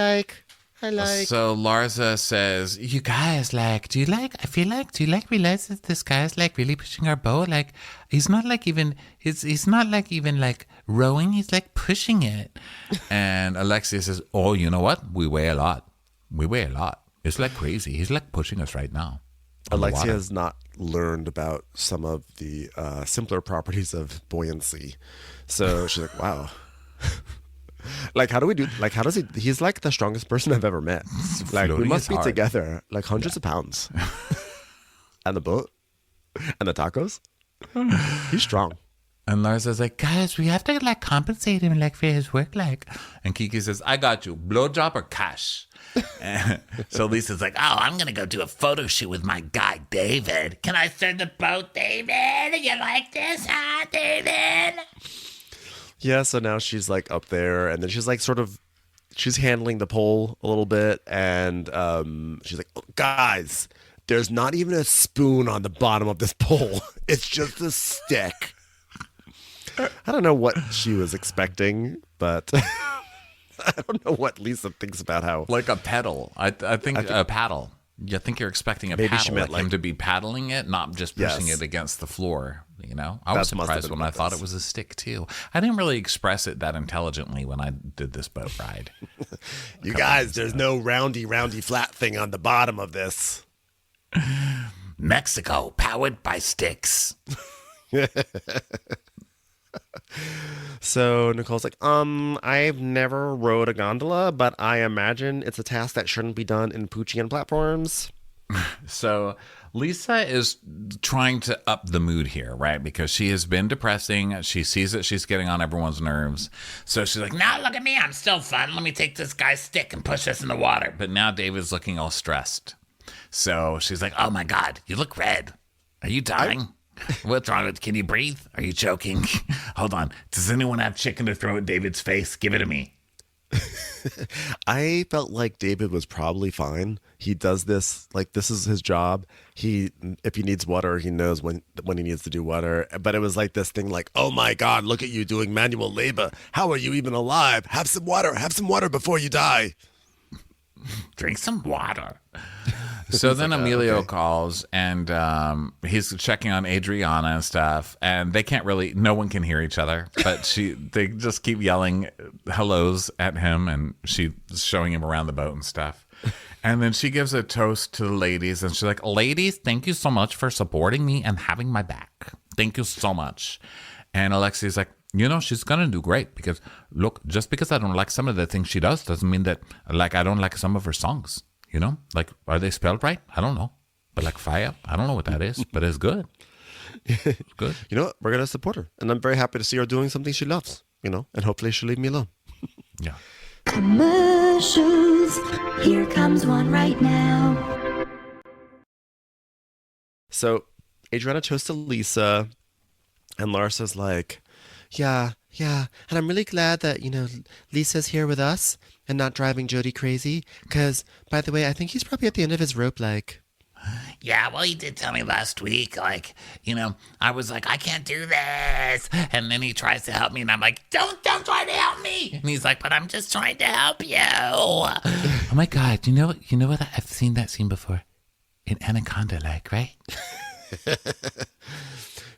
So Larsa says, You guys, like, do you realize that this guy is like really pushing our boat? Like, he's not like even rowing, he's like pushing it. and Alexia says, oh, you know what? We weigh a lot. It's like crazy. He's like pushing us right now. Alexia has not learned about some of the simpler properties of buoyancy. So she's like, wow. Like, how does he's like the strongest person I've ever met. Like, we must be together, like hundreds of pounds. And the boat and the tacos. He's strong. And Larsa's like, guys, we have to like compensate him like for his work, like. And Kiki says, I got you. Blowjob or cash? So Lisa's like, oh, I'm going to go do a photo shoot with my guy, David. Can I serve the boat, David? You like this, huh, David? Yeah, so now she's like up there, and then she's like she's handling the pole a little bit, and she's like, oh, guys, there's not even a spoon on the bottom of this pole. It's just a stick. I don't know what she was expecting, but I don't know what Lisa thinks about how... Like a pedal. I think a paddle. You think you're expecting a paddle, she meant like him to be paddling it, not just pushing it against the floor. You know, I was surprised when I thought it was a stick too. I didn't really express it that intelligently when I did this boat ride. You guys, there's no roundy flat thing on the bottom of this. Mexico, powered by sticks. So Nicole's like, I've never rode a gondola, but I imagine it's a task that shouldn't be done in Poochian platforms. So Lisa is trying to up the mood here, right? Because she has been depressing. She sees that she's getting on everyone's nerves. So she's like, now look at me. I'm still fun. Let me take this guy's stick and push this in the water. But now David's looking all stressed. So she's like, oh my God, you look red. Are you dying? What's wrong? Can you breathe? Are you choking? Hold on. Does anyone have chicken to throw at David's face? Give it to me. I felt like David was probably fine. He does this, like, this is his job. If he needs water, he knows when he needs to do water. But it was like this thing like, oh my God, look at you doing manual labor. How are you even alive? Have some water before you die. Drink some water. So then Emilio calls, and he's checking on Adriana and stuff, and no one can hear each other, but they just keep yelling hellos at him, and she's showing him around the boat and stuff. And then she gives a toast to the ladies, and she's like, ladies, thank you so much for supporting me and having my back. Thank you so much. And Alexi's like, she's going to do great, because look, just because I don't like some of the things she does doesn't mean that, like, I don't like some of her songs. Like, are they spelled right? I don't know. But like fire, I don't know what that is, but it's good. It's good. You know what? We're going to support her. And I'm very happy to see her doing something she loves, and hopefully she'll leave me alone. Yeah. Commercials. Here comes one right now. So Adriana toasts to Lisa, and Larsa's like, yeah. And I'm really glad that, Lisa's here with us and not driving Jody crazy. Because, by the way, I think he's probably at the end of his rope, like. Yeah, well, he did tell me last week, like, I was like, I can't do this. And then he tries to help me, and I'm like, don't try to help me. And he's like, but I'm just trying to help you. Oh, my God. You know what? I've seen that scene before. In Anaconda, like, right?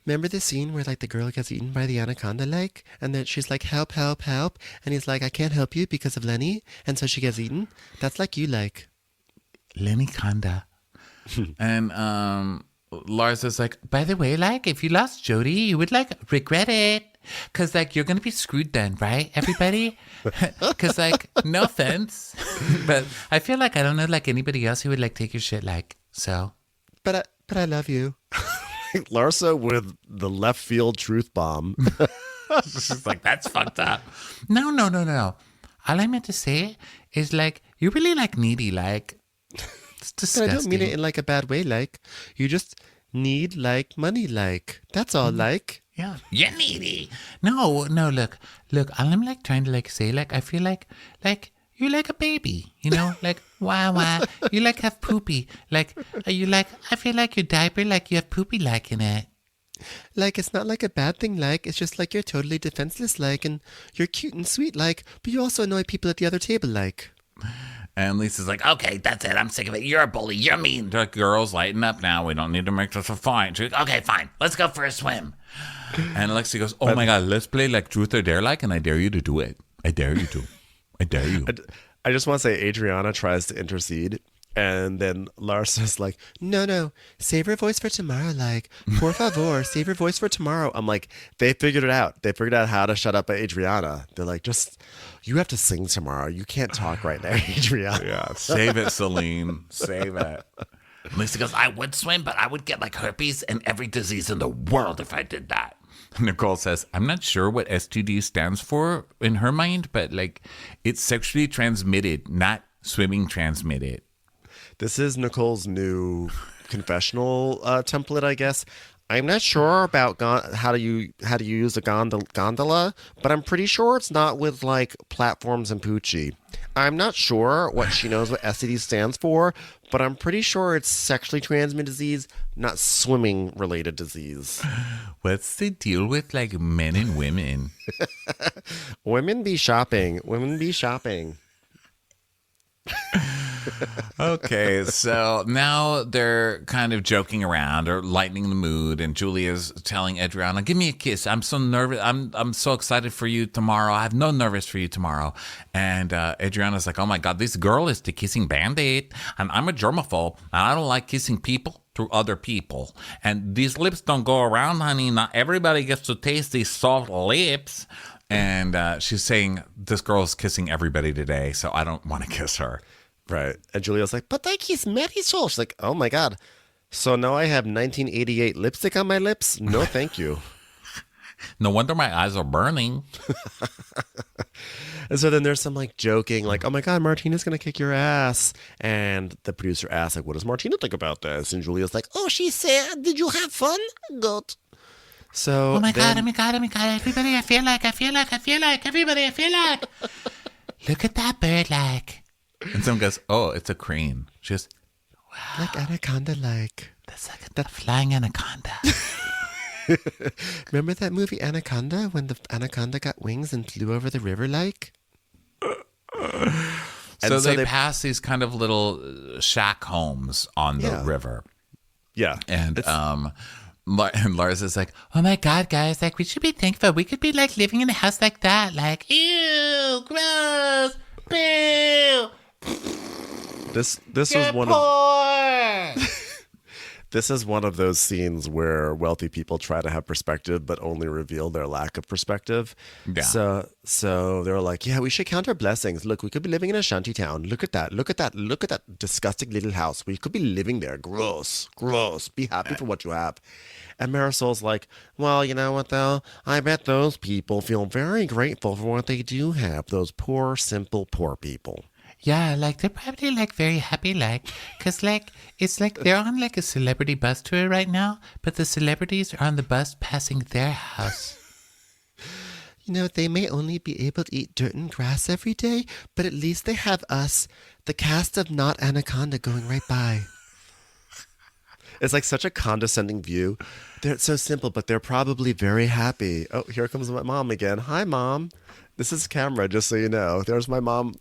Remember the scene where, like, the girl gets eaten by the anaconda, like, and then she's like, help, help, help. And he's like, I can't help you because of Lenny. And so she gets eaten. That's like you, like. Lenny Conda. And Larsa's like, by the way, like, if you lost Jody, you would, like, regret it. Because, like, you're going to be screwed then, right, everybody? Because, like, no offense. But I feel like I don't know, like, anybody else who would, like, take your shit, like, so. But I love you. Larsa with the left field truth bomb. She's like, that's fucked up. No. All I meant to say is, like, you're really, like, needy, like, it's disgusting. But I don't mean it in, like, a bad way, like, you just need, like, money, like, that's all, like. Yeah. You're needy. No, look, all I'm, like, trying to, like, say, like, I feel like, you're like a baby, like, wah, you, like, have poopy, like, you, like, I feel like your diaper, like, you have poopy, like, in it. Like, it's not like a bad thing, like, it's just like you're totally defenseless, like, and you're cute and sweet, like, but you also annoy people at the other table, like. And Lisa's like, okay, that's it. I'm sick of it. You're a bully. You're mean. The girls, lighten up now. We don't need to make this a fight. She's like, okay, fine. Let's go for a swim. And Alexi goes, oh my God, let's play like truth or dare like, and I dare you to do it. I dare you to. I dare you. I just want to say Adriana tries to intercede. And then Larsa's like, no, save your voice for tomorrow. Like, por favor, save your voice for tomorrow. I'm like, they figured it out. They figured out how to shut up Adriana. They're like, you have to sing tomorrow. You can't talk right now, Adriana. Yeah, save it, Celine. Save it. Lisa goes, I would swim, but I would get like herpes and every disease in the world if I did that. Nicole says, I'm not sure what STD stands for in her mind, but like it's sexually transmitted, not swimming transmitted. This is Nicole's new confessional template, I guess. I'm not sure about how to use a gondola, but I'm pretty sure it's not with like platforms and Poochie. I'm not sure what she knows what STD stands for, but I'm pretty sure it's sexually transmitted disease, not swimming related disease. What's the deal with like men and women? Women be shopping. Okay, so now they're kind of joking around or lightening the mood, and Julia's telling Adriana, "Give me a kiss. I'm so nervous. I'm so excited for you tomorrow. I have no nervous for you tomorrow." And Adriana's like, "Oh my God, this girl is the kissing bandit, and I'm a germaphobe, and I don't like kissing people through other people. And these lips don't go around, honey. Not everybody gets to taste these soft lips." And she's saying, "This girl's kissing everybody today, so I don't want to kiss her." Right. And Julia's like, "But like he's Marisol." She's like, "Oh my God. So now I have 1988 lipstick on my lips? No, thank you." No wonder my eyes are burning. And so then there's some like joking, like, "Oh my God, Martina's going to kick your ass." And the producer asks, like, "What does Martina think about this?" And Julia's like, "Oh, she said, did you have fun?" Good. So oh my God, everybody, I feel like, everybody, I feel like. Look at that bird, like. And someone goes, "Oh, it's a crane." She goes, "Wow. Like anaconda, like." That's like the flying anaconda. Remember that movie Anaconda, when the anaconda got wings and flew over the river, like? So they pass these kind of little shack homes on the river. Yeah. And Lars is like, "Oh my God, guys, like we should be thankful. We could be like living in a house like that. Like, ew, gross, boo." This was one of this is one of those scenes where wealthy people try to have perspective but only reveal their lack of perspective. Yeah. So they're like, "Yeah, we should count our blessings. Look, we could be living in a shanty town. Look at that. Look at that disgusting little house. We could be living there. Gross. Be happy for what you have." And Marisol's like, "Well, you know what though? I bet those people feel very grateful for what they do have. Those poor, simple, poor people." Yeah, like they're probably like very happy, like, cause like it's like they're on like a celebrity bus tour right now, but the celebrities are on the bus passing their house. You know, they may only be able to eat dirt and grass every day, but at least they have us, the cast of Not Anaconda, going right by. It's like such a condescending view. They're so simple, but they're probably very happy. Oh, here comes my mom again. Hi, Mom. This is camera, just so you know. There's my mom.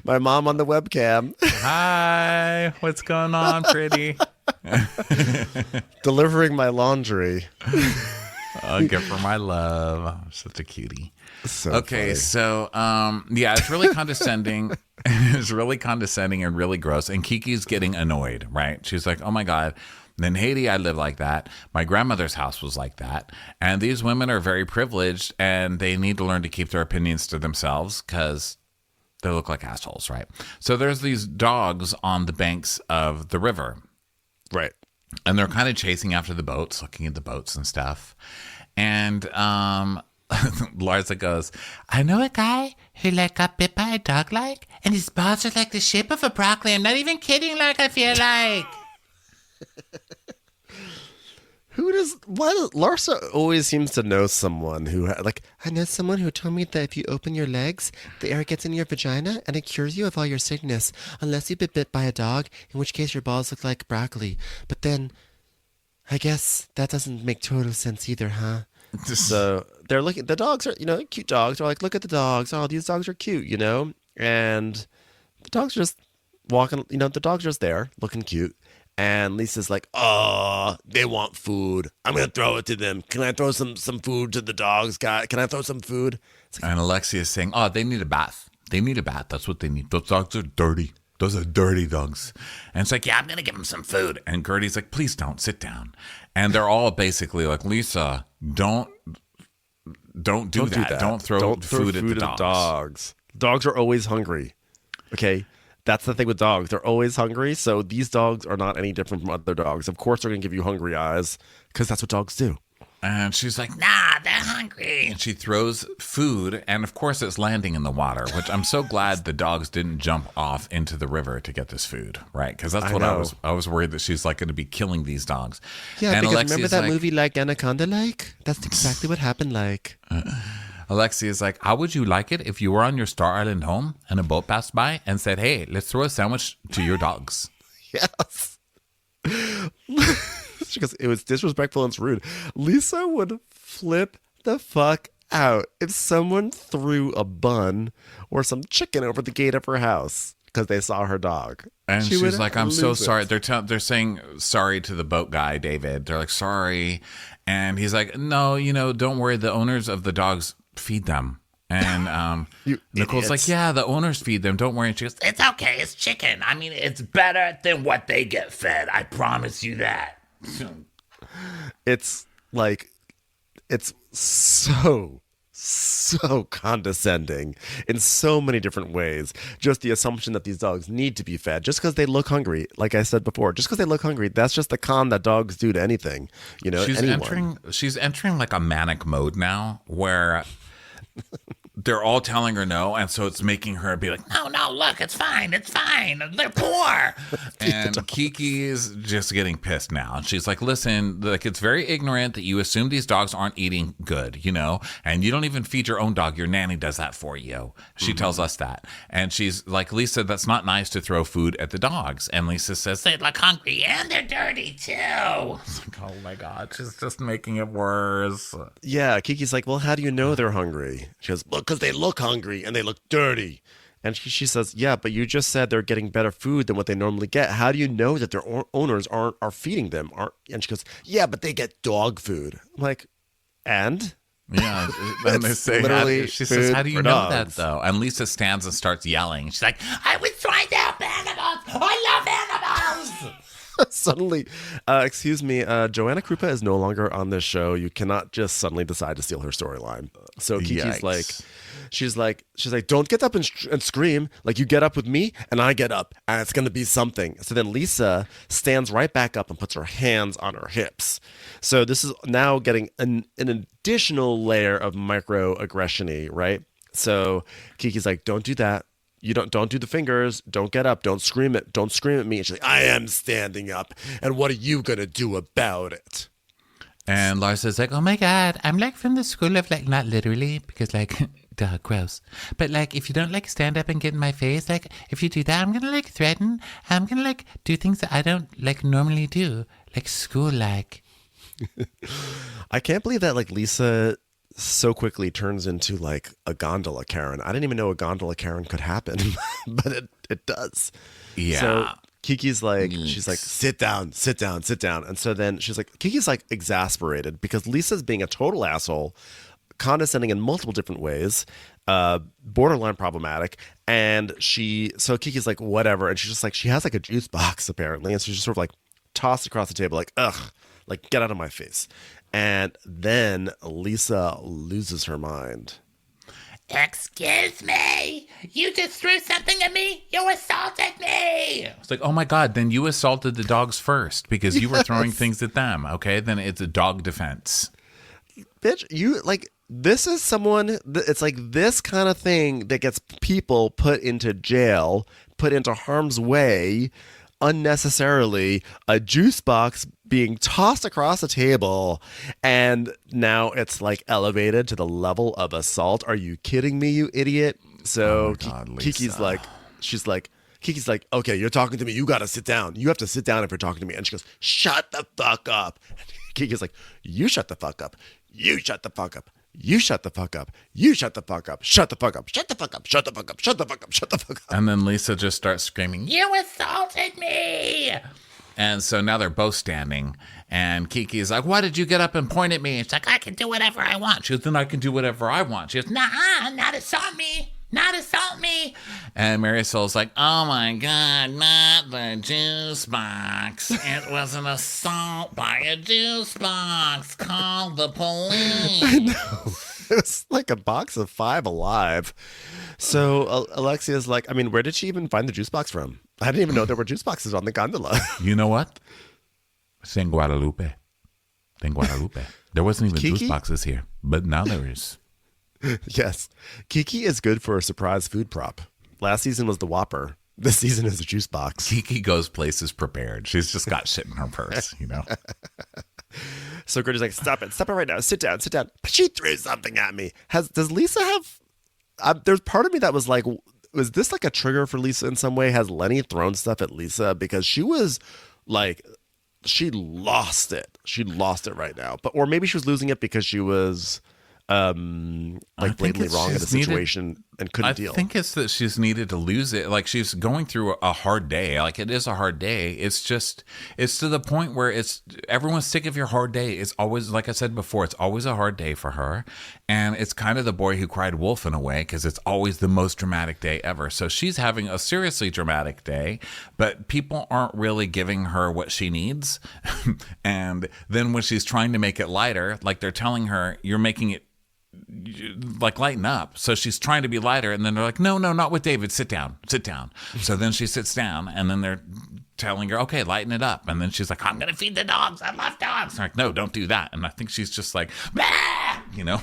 My mom on the webcam. Hi, what's going on, pretty? Delivering my laundry. I'll give her my love. I'm such a cutie. So okay, funny. so yeah, it's really condescending. It's really condescending and really gross. And Kiki's getting annoyed, right? She's like, "Oh my God. In Haiti, I lived like that. My grandmother's house was like that. And these women are very privileged, and they need to learn to keep their opinions to themselves because they look like assholes, right?" So there's these dogs on the banks of the river. Right. And they're kind of chasing after the boats, looking at the boats and stuff. And Larsa goes, "I know a guy who like got bit by a dog, like, and his balls are like the shape of a broccoli. I'm not even kidding, like, I feel like." Larsa always seems to know someone who, like, "I know someone who told me that if you open your legs, the air gets in your vagina and it cures you of all your sickness, unless you've been bit by a dog, in which case your balls look like broccoli. But then I guess that doesn't make total sense either, huh? So they're looking, the dogs are, cute dogs. They're like, look at the dogs. Oh, these dogs are cute, And the dogs are just walking, the dog's just there looking cute. And Lisa's like, oh, they want food. I'm going to throw it to them. Can I throw some food to the dogs, guy? Can I throw some food? And Alexia is saying, oh, they need a bath. They need a bath. That's what they need. Those dogs are dirty. Those are dirty dogs. And it's like, yeah, I'm going to give them some food. And Gertie's like, please don't. Sit down. And they're all basically like, Lisa, don't do that. Don't throw food at the dogs. Dogs are always hungry. Okay? That's the thing with dogs. They're always hungry. So these dogs are not any different from other dogs. Of course, they're going to give you hungry eyes because that's what dogs do. And she's like, nah, they're hungry. And she throws food. And of course, it's landing in the water, which I'm so glad the dogs didn't jump off into the river to get this food, right? Because that's what I was worried that she's like going to be killing these dogs. Yeah, and because Alexia's remember that movie like Anaconda like? That's exactly what happened like. Alexia is like, how would you like it if you were on your Star Island home and a boat passed by and said, hey, let's throw a sandwich to your dogs? Yes. Because it was disrespectful and it's rude. Lisa would flip the fuck out if someone threw a bun or some chicken over the gate of her house because they saw her dog. And she's like, I'm so sorry. They're saying sorry to the boat guy, David. They're like, sorry. And he's like, no, don't worry. The owners of the dogs feed them. And Nicole's like, yeah, the owners feed them. Don't worry. And she goes, It's okay. It's chicken. I mean, it's better than what they get fed. I promise you that. It's like, it's so condescending in so many different ways. Just the assumption that these dogs need to be fed just because they look hungry. Like I said before, just because they look hungry, that's just the con that dogs do to anything. She's entering like a manic mode now where they're all telling her no, and so it's making her be like, no, look, it's fine. They're poor. And Kiki's just getting pissed now. And she's like, listen, like, it's very ignorant that you assume these dogs aren't eating good, and you don't even feed your own dog. Your nanny does that for you. She tells us that. And she's like, Lisa, that's not nice to throw food at the dogs. And Lisa says, they look hungry and they're dirty too. It's like, oh my God, she's just making it worse. Yeah, Kiki's like, well, how do you know they're hungry? She goes, well, because they look hungry and they look dirty. And she says, yeah, but you just said they're getting better food than what they normally get. How do you know that their owners are feeding them? And she goes, yeah, but they get dog food. I'm like, and? Yeah. And they say, she says, how do you know that, though? And Lisa stands and starts yelling. She's like, I was trying to help animals. I love animals. Suddenly, excuse me, Joanna Krupa is no longer on this show. You cannot just suddenly decide to steal her storyline. So Kiki's like, she's like, don't get up and scream. Like, you get up with me and I get up and it's going to be something. So then Lisa stands right back up and puts her hands on her hips. So this is now getting an additional layer of microaggression-y, right? So Kiki's like, don't do that. You don't do the fingers. Don't get up. Don't scream at me. And she's like, I am standing up. And what are you going to do about it? And Larsa's like, oh my God, I'm like from the school of like, not literally, because like, duh, gross. But like, if you don't like stand up and get in my face, like if you do that, I'm going to like threaten. I'm going to like do things that I don't like normally do, like school like. I can't believe that like Lisa so quickly turns into like a gondola Karen. I didn't even know a gondola Karen could happen, but it does. Yeah. So Kiki's like, she's like, sit down. And so then she's like, Kiki's like exasperated because Lisa's being a total asshole, condescending in multiple different ways, borderline problematic. And so Kiki's like, whatever. And she's just like, she has like a juice box apparently. And so she's just sort of like tossed across the table, like, ugh, like get out of my face. And then Lisa loses her mind. Excuse me, you just threw something at me? You assaulted me! It's like, oh my God, then you assaulted the dogs first because you were throwing things at them, okay? Then it's a dog defense. Bitch, you, like, this is someone, it's like this kind of thing that gets people put into jail, put into harm's way, unnecessarily, a juice box being tossed across a table, and now it's like elevated to the level of assault. Are you kidding me, you idiot? So Kiki's like, Kiki's like, okay, you're talking to me. You got to sit down. You have to sit down if you're talking to me. And she goes, shut the fuck up. And Kiki's like, you shut the fuck up. You shut the fuck up. You shut the fuck up. You shut the fuck up. Shut the fuck up. Shut the fuck up. Shut the fuck up. Shut the fuck up. Shut the fuck up. And then Lisa just starts screaming, you assaulted me. And so now they're both standing. And Kiki's like, why did you get up and point at me? It's like, I can do whatever I want. She goes, then I can do whatever I want. She goes, nah, not assault me. Not assault me. And Marisol's like, oh my God, not the juice box. It was an assault by a juice box. Call the police. I know. It was like a box of 5 alive. So Alexia's like, I mean, where did she even find the juice box from? I didn't even know there were juice boxes on the gondola. You know what? It's in Guadalupe. There wasn't even Kiki? juice boxes here, but now there is. Yes. Kiki is good for a surprise food prop. Last season was the Whopper. This season is a juice box. Kiki goes places prepared. She's just got shit in her purse, you know? So Gertie's like, stop it right now. Sit down. But she threw something at me. Does Lisa have... there's part of me that was like, was this like a trigger for Lisa in some way? Has Lenny thrown stuff at Lisa? Because she was like... She lost it. She lost it right now. Or maybe she was losing it because she was... like blatantly wrong in a situation and couldn't deal. I think it's that she's needed to lose it. Like she's going through a hard day. Like it is a hard day. It's to the point where everyone's sick of your hard day. It's always, like I said before, it's always a hard day for her. And it's kind of the boy who cried wolf in a way, because it's always the most dramatic day ever. So she's having a seriously dramatic day, but people aren't really giving her what she needs. And then when she's trying to make it lighter, like they're telling her, you're making it like lighten up. So she's trying to be lighter, and then they're like, no, not with David. Sit down. So then she sits down, and then they're telling her, okay, lighten it up. And then she's like, I'm going to feed the dogs. I love dogs. They're like, no, don't do that. And I think she's just like, bah! You know,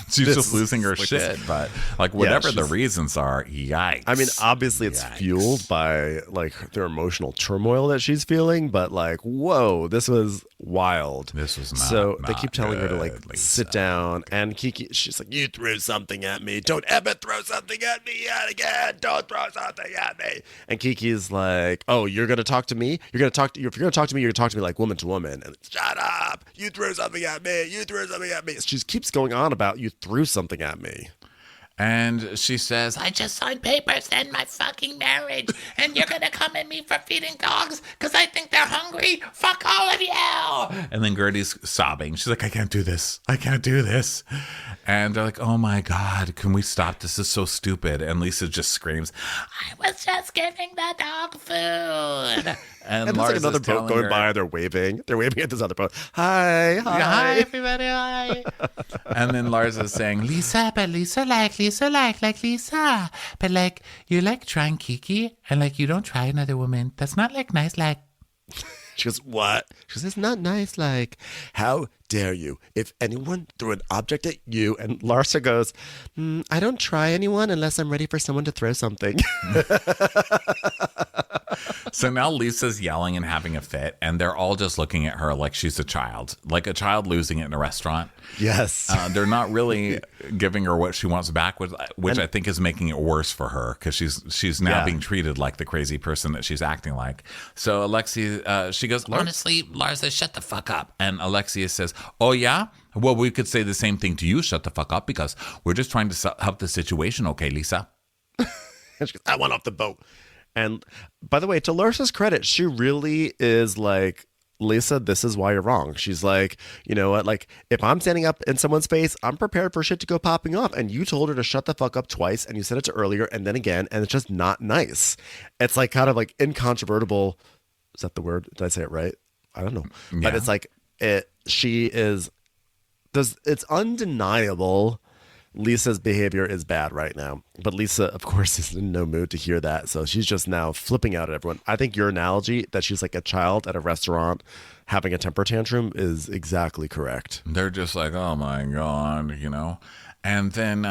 she's just losing her shit. But like whatever the reasons are, yikes. I mean, obviously it's fueled by like their emotional turmoil that she's feeling, but like, whoa, this was wild. This was not. So they keep telling her to good, like Lisa. sit down, and Kiki, she's like, you threw something at me. Don't ever throw something at me yet again. Don't throw something at me. And Kiki's like, oh, you're gonna talk to me? If you're gonna talk to me, you're gonna talk to me like woman to woman. And shut up. You threw something at me. You threw something at me. She keeps going on about you threw something at me. And she says, I just signed papers to end my fucking marriage, and you're gonna come at me for feeding dogs because I think they're hungry? Fuck all of you! And then Gertie's sobbing. She's like, I can't do this. And they're like, oh my God, can we stop? This is so stupid. And Lisa just screams, I was just giving the dog food. And there's like another boat going by. They're waving at this other boat. Hi, everybody, hi. And then Lars is saying, Lisa, but Lisa like Lisa. But like, you like trying Kiki, and like, you don't try another woman. That's not like nice, like. She goes, what? She goes, it's not nice, like, how dare you? If anyone threw an object at you, and Larsa goes, I don't try anyone unless I'm ready for someone to throw something. So now Lisa's yelling and having a fit, and they're all just looking at her like she's a child losing it in a restaurant. Yes. They're not really giving her what she wants back, which I think is making it worse for her, because she's now being treated like the crazy person that she's acting like. So Alexia, she goes, Honestly, Larsa, shut the fuck up. And Alexia says, oh yeah? Well, we could say the same thing to you, shut the fuck up, because we're just trying to help the situation, okay, Lisa? And she goes, I want off the boat. And by the way, to Larsa's credit, she really is like, Lisa, this is why you're wrong. She's like, you know what? Like, if I'm standing up in someone's face, I'm prepared for shit to go popping off. And you told her to shut the fuck up twice, and you said it to earlier and then again, and it's just not nice. It's like kind of like incontrovertible. Is that the word? Did I say it right? I don't know. Yeah. But it's like, it's undeniable Lisa's behavior is bad right now. But Lisa, of course, is in no mood to hear that. So she's just now flipping out at everyone. I think your analogy that she's like a child at a restaurant having a temper tantrum is exactly correct. They're just like, oh my God, you know? And then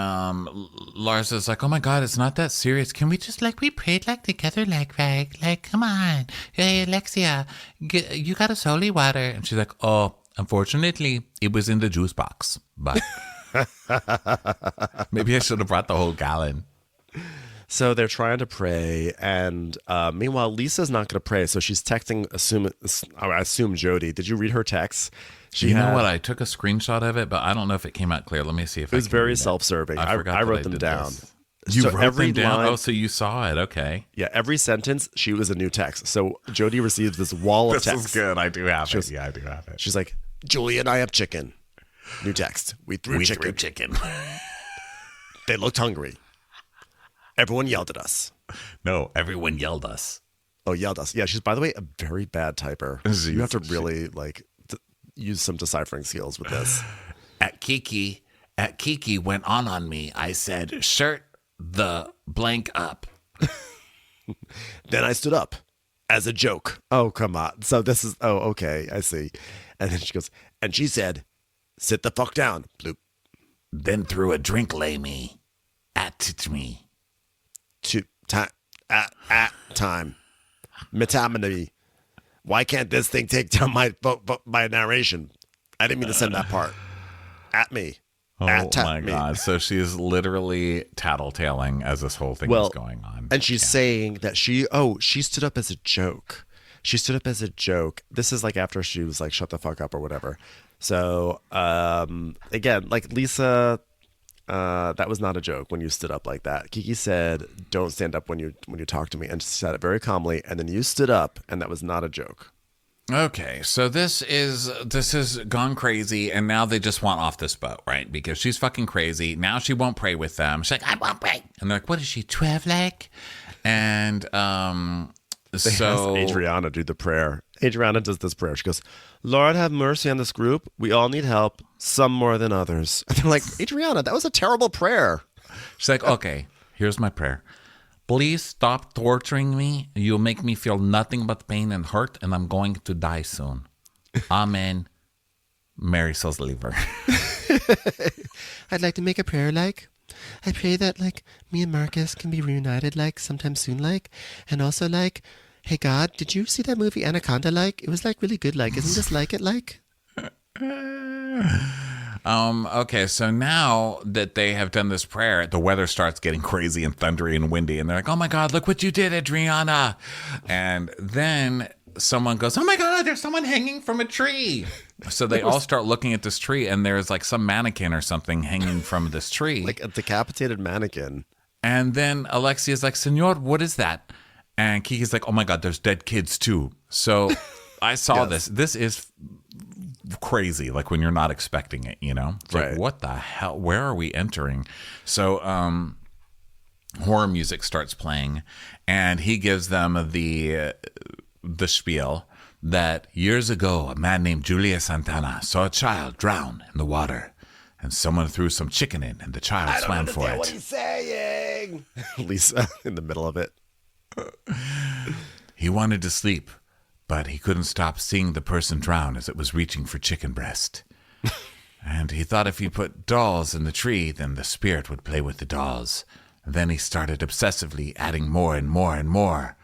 Lars is like, oh my God, it's not that serious. Can we just we prayed together, like come on. Hey, Alexia, you got us holy water. And she's like, oh, unfortunately, it was in the juice box. But maybe I should have brought the whole gallon. So they're trying to pray, and meanwhile, Lisa's not going to pray, so she's texting. I assume Jody. Did you read her text? Know what? I took a screenshot of it, but I don't know if it came out clear. Let me see if it was very self-serving. I wrote them down. You wrote them down? Oh, so you saw it. Okay. Yeah, every sentence, she was a new text. So Jody receives this wall of text. This is good. I do have it. Yeah, I do have it. She's like, Julie and I have chicken. New text. We threw chicken. They looked hungry. Everyone yelled at us. No, everyone yelled us. Oh, yelled us. Yeah, she's, by the way, a very bad typer. You have to really, use some deciphering skills with this. At Kiki went on me. I said, shirt the blank up. Then I stood up as a joke. Oh, come on. So this is, okay, I see. And then she goes, and she said, sit the fuck down. Bloop. Then threw a drink lay me. At me. At time. Metamony. Why can't this thing take down my narration? I didn't mean to send that part. At me. Oh my God. So she's literally tattletaling as this whole thing is going on. And she's saying that she stood up as a joke. She stood up as a joke. This is after she was shut the fuck up or whatever. So again, Lisa, that was not a joke when you stood up like that. Kiki said, don't stand up when you talk to me. And she said it very calmly. And then you stood up, and that was not a joke. Okay, so this has gone crazy, and now they just want off this boat, right? Because she's fucking crazy. Now she won't pray with them. She's like, I won't pray. And they're like, what is she, 12 like? And They asked Adriana do the prayer. Adriana does this prayer. She goes, Lord, have mercy on this group. We all need help, some more than others. And they're like, Adriana, that was a terrible prayer. She's like, okay, here's my prayer. Please stop torturing me. You'll make me feel nothing but pain and hurt, and I'm going to die soon. Amen. Mary says, leave her. I'd like to make a prayer I pray that me and Marcus can be reunited sometime soon and also hey God, did you see that movie Anaconda It was really good isn't this it Okay, so now that they have done this prayer, the weather starts getting crazy and thundery and windy, and they're like, oh my God, look what you did, Adriana. And then someone goes, oh my God, there's someone hanging from a tree. So they all start looking at this tree, and there's some mannequin or something hanging from this tree. A decapitated mannequin. And then Alexia's like, Senor, what is that? And Kiki's like, oh my God, there's dead kids too. So I saw this. This is crazy, when you're not expecting it, It's right. What the hell? Where are we entering? So horror music starts playing, and he gives them the spiel that years ago, a man named Julia Santana saw a child drown in the water, and someone threw some chicken in, and the child swam for it. What he's saying? Lisa in the middle of it. He wanted to sleep, but he couldn't stop seeing the person drown as it was reaching for chicken breast. And he thought if he put dolls in the tree, then the spirit would play with the dolls. And then he started obsessively adding more and more and more,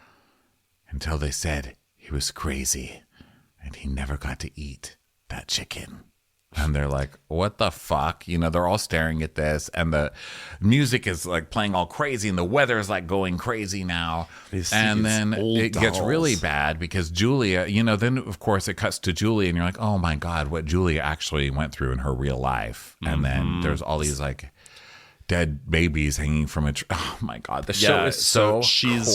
until they said he was crazy, and he never got to eat that chicken. And they're like, what the fuck? They're all staring at this, and the music is playing all crazy, and the weather is going crazy now. And then it gets really bad because Julia, then of course it cuts to Julia, and you're like, oh my God, what Julia actually went through in her real life. And then there's all these dead babies hanging from a tree. Oh my God, the show is so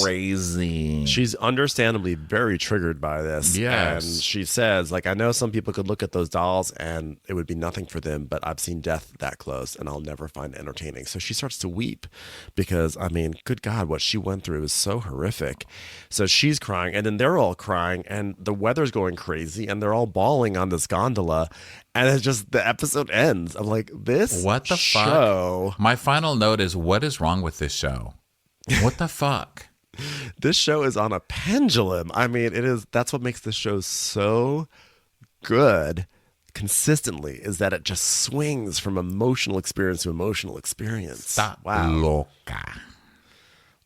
crazy. She's understandably very triggered by this. Yes. And she says, I know some people could look at those dolls and it would be nothing for them, but I've seen death that close and I'll never find it entertaining. So she starts to weep because, good God, what she went through is so horrific. So she's crying, and then they're all crying, and the weather's going crazy, and they're all bawling on this gondola. And it's just, the episode ends. I'm like, what the show? Fuck? My final note is, what is wrong with this show? What the fuck? This show is on a pendulum. That's what makes this show so good consistently, is that it just swings from emotional experience to emotional experience. Stop. Wow. Loca.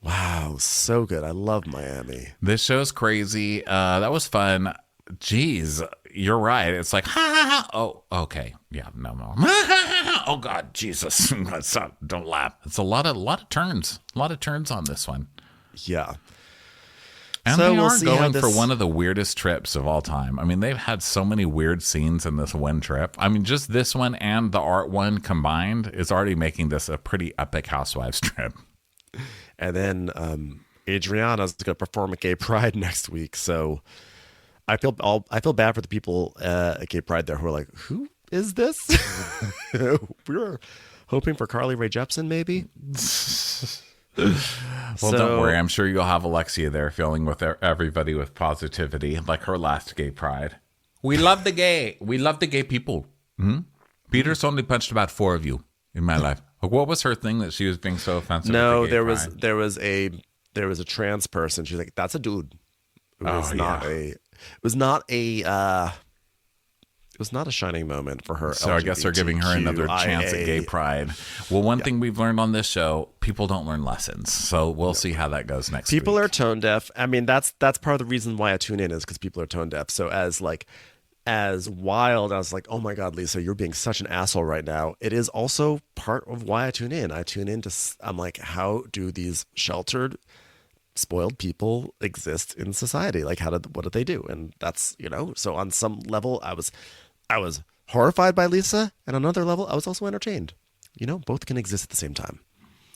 Wow, so good. I love Miami. This show's crazy. That was fun. Jeez, you're right. It's ha ha ha. Oh, okay. Yeah, no. Oh God, Jesus! Stop! Don't laugh. It's a lot of turns. A lot of turns on this one. Yeah. And so they we'll are see going how this... for one of the weirdest trips of all time. I mean, they've had so many weird scenes in this one trip. I mean, just this one and the art one combined is already making this a pretty epic Housewives trip. And then Adriana's going to perform at Gay Pride next week. So I feel bad for the people at Gay Pride there who are like, who is this? We were hoping for Carly Rae Jepsen, maybe. Well, don't worry. I'm sure you'll have Alexia there filling with everybody with positivity, like her last Gay Pride. We love the gay. We love the gay people. Mm-hmm. Peter's only punched about 4 of you in my life. What was her thing that she was being so offensive? No, with the there was a trans person. She's like, that's a dude. It was not a shining moment for her. So I guess they're giving her another chance at Gay Pride. Well, one thing we've learned on this show, people don't learn lessons. So we'll see how that goes next week. People are tone deaf. I mean, that's part of the reason why I tune in is because people are tone deaf. So as wild, I was like, oh my God, Lisa, you're being such an asshole right now. It is also part of why I tune in. I'm like, how do these sheltered, spoiled people exist in society? Like, what did they do? And that's, so on some level, I was horrified by Lisa, and on another level, I was also entertained. Both can exist at the same time.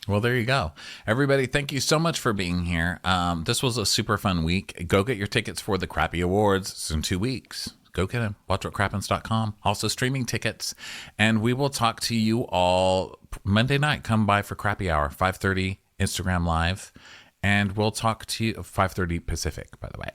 Well, there you go. Everybody, thank you so much for being here. This was a super fun week. Go get your tickets for the Crappy Awards. It's in 2 weeks. Go get them. WatchWhatCrappens.com. Also streaming tickets. And we will talk to you all Monday night. Come by for Crappy Hour, 5:30 Instagram Live. And we'll talk to you 5:30 Pacific, by the way.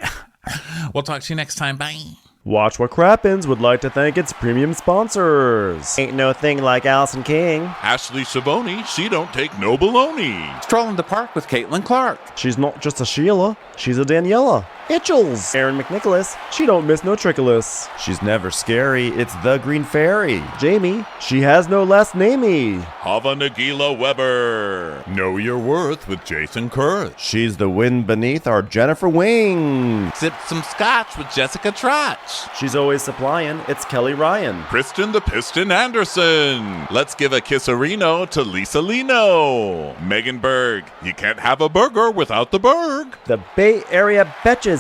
We'll talk to you next time. Bye. Watch What Crappens would like to thank its premium sponsors. Ain't no thing like Allison King. Ashley Savoni, she don't take no baloney. Strolling the park with Caitlin Clark. She's not just a Sheila, she's a Daniela. Itchels. Aaron McNicholas, she don't miss no trickolas. She's never scary, it's the Green Fairy. Jamie, she has no last namey. Hava Nagila Weber. Know Your Worth with Jason Kurth. She's the wind beneath our Jennifer Wing. Sip some scotch with Jessica Trotch. She's always supplying, it's Kelly Ryan. Kristen the Piston Anderson. Let's give a kisserino to Lisa Lino. Megan Berg, you can't have a burger without the Berg. The Bay Area Betches.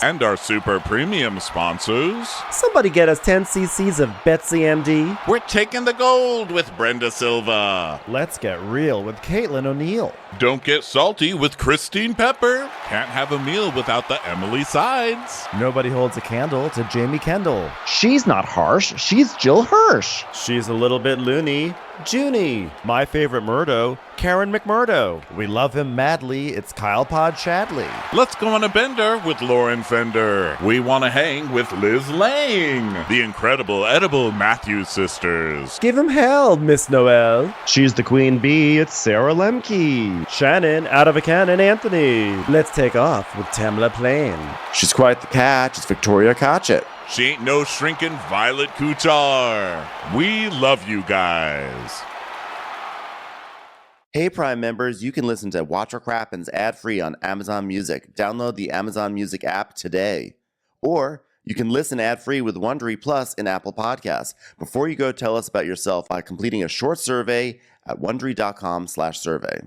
And our super premium sponsors. Somebody get us 10 cc's of Betsy MD. We're taking the gold with Brenda Silva. Let's get real with Caitlin O'Neill. Don't get salty with Christine Pepper. Can't have a meal without the Emily Sides. Nobody holds a candle to Jamie Kendall. She's not harsh, she's Jill Hirsch. She's a little bit loony. Junie. My favorite Murdo, Karen McMurdo. We love him madly, it's Kyle Pod Shadley. Let's go on a bender with Lauren Fender. We want to hang with Liz Lang. The incredible edible Matthews sisters. Give him hell, Miss Noel. She's the queen bee, it's Sarah Lemke. Shannon, out of a cannon, Anthony. Let's take off with Tamla Plain. She's quite the catch, it's Victoria Cotchett. She ain't no shrinking Violet Kuchar. We love you guys. Hey Prime members, you can listen to Watch What Crappens ad-free on Amazon Music. Download the Amazon Music app today. Or you can listen ad-free with Wondery Plus in Apple Podcasts. Before you go, tell us about yourself by completing a short survey at Wondery.com/survey.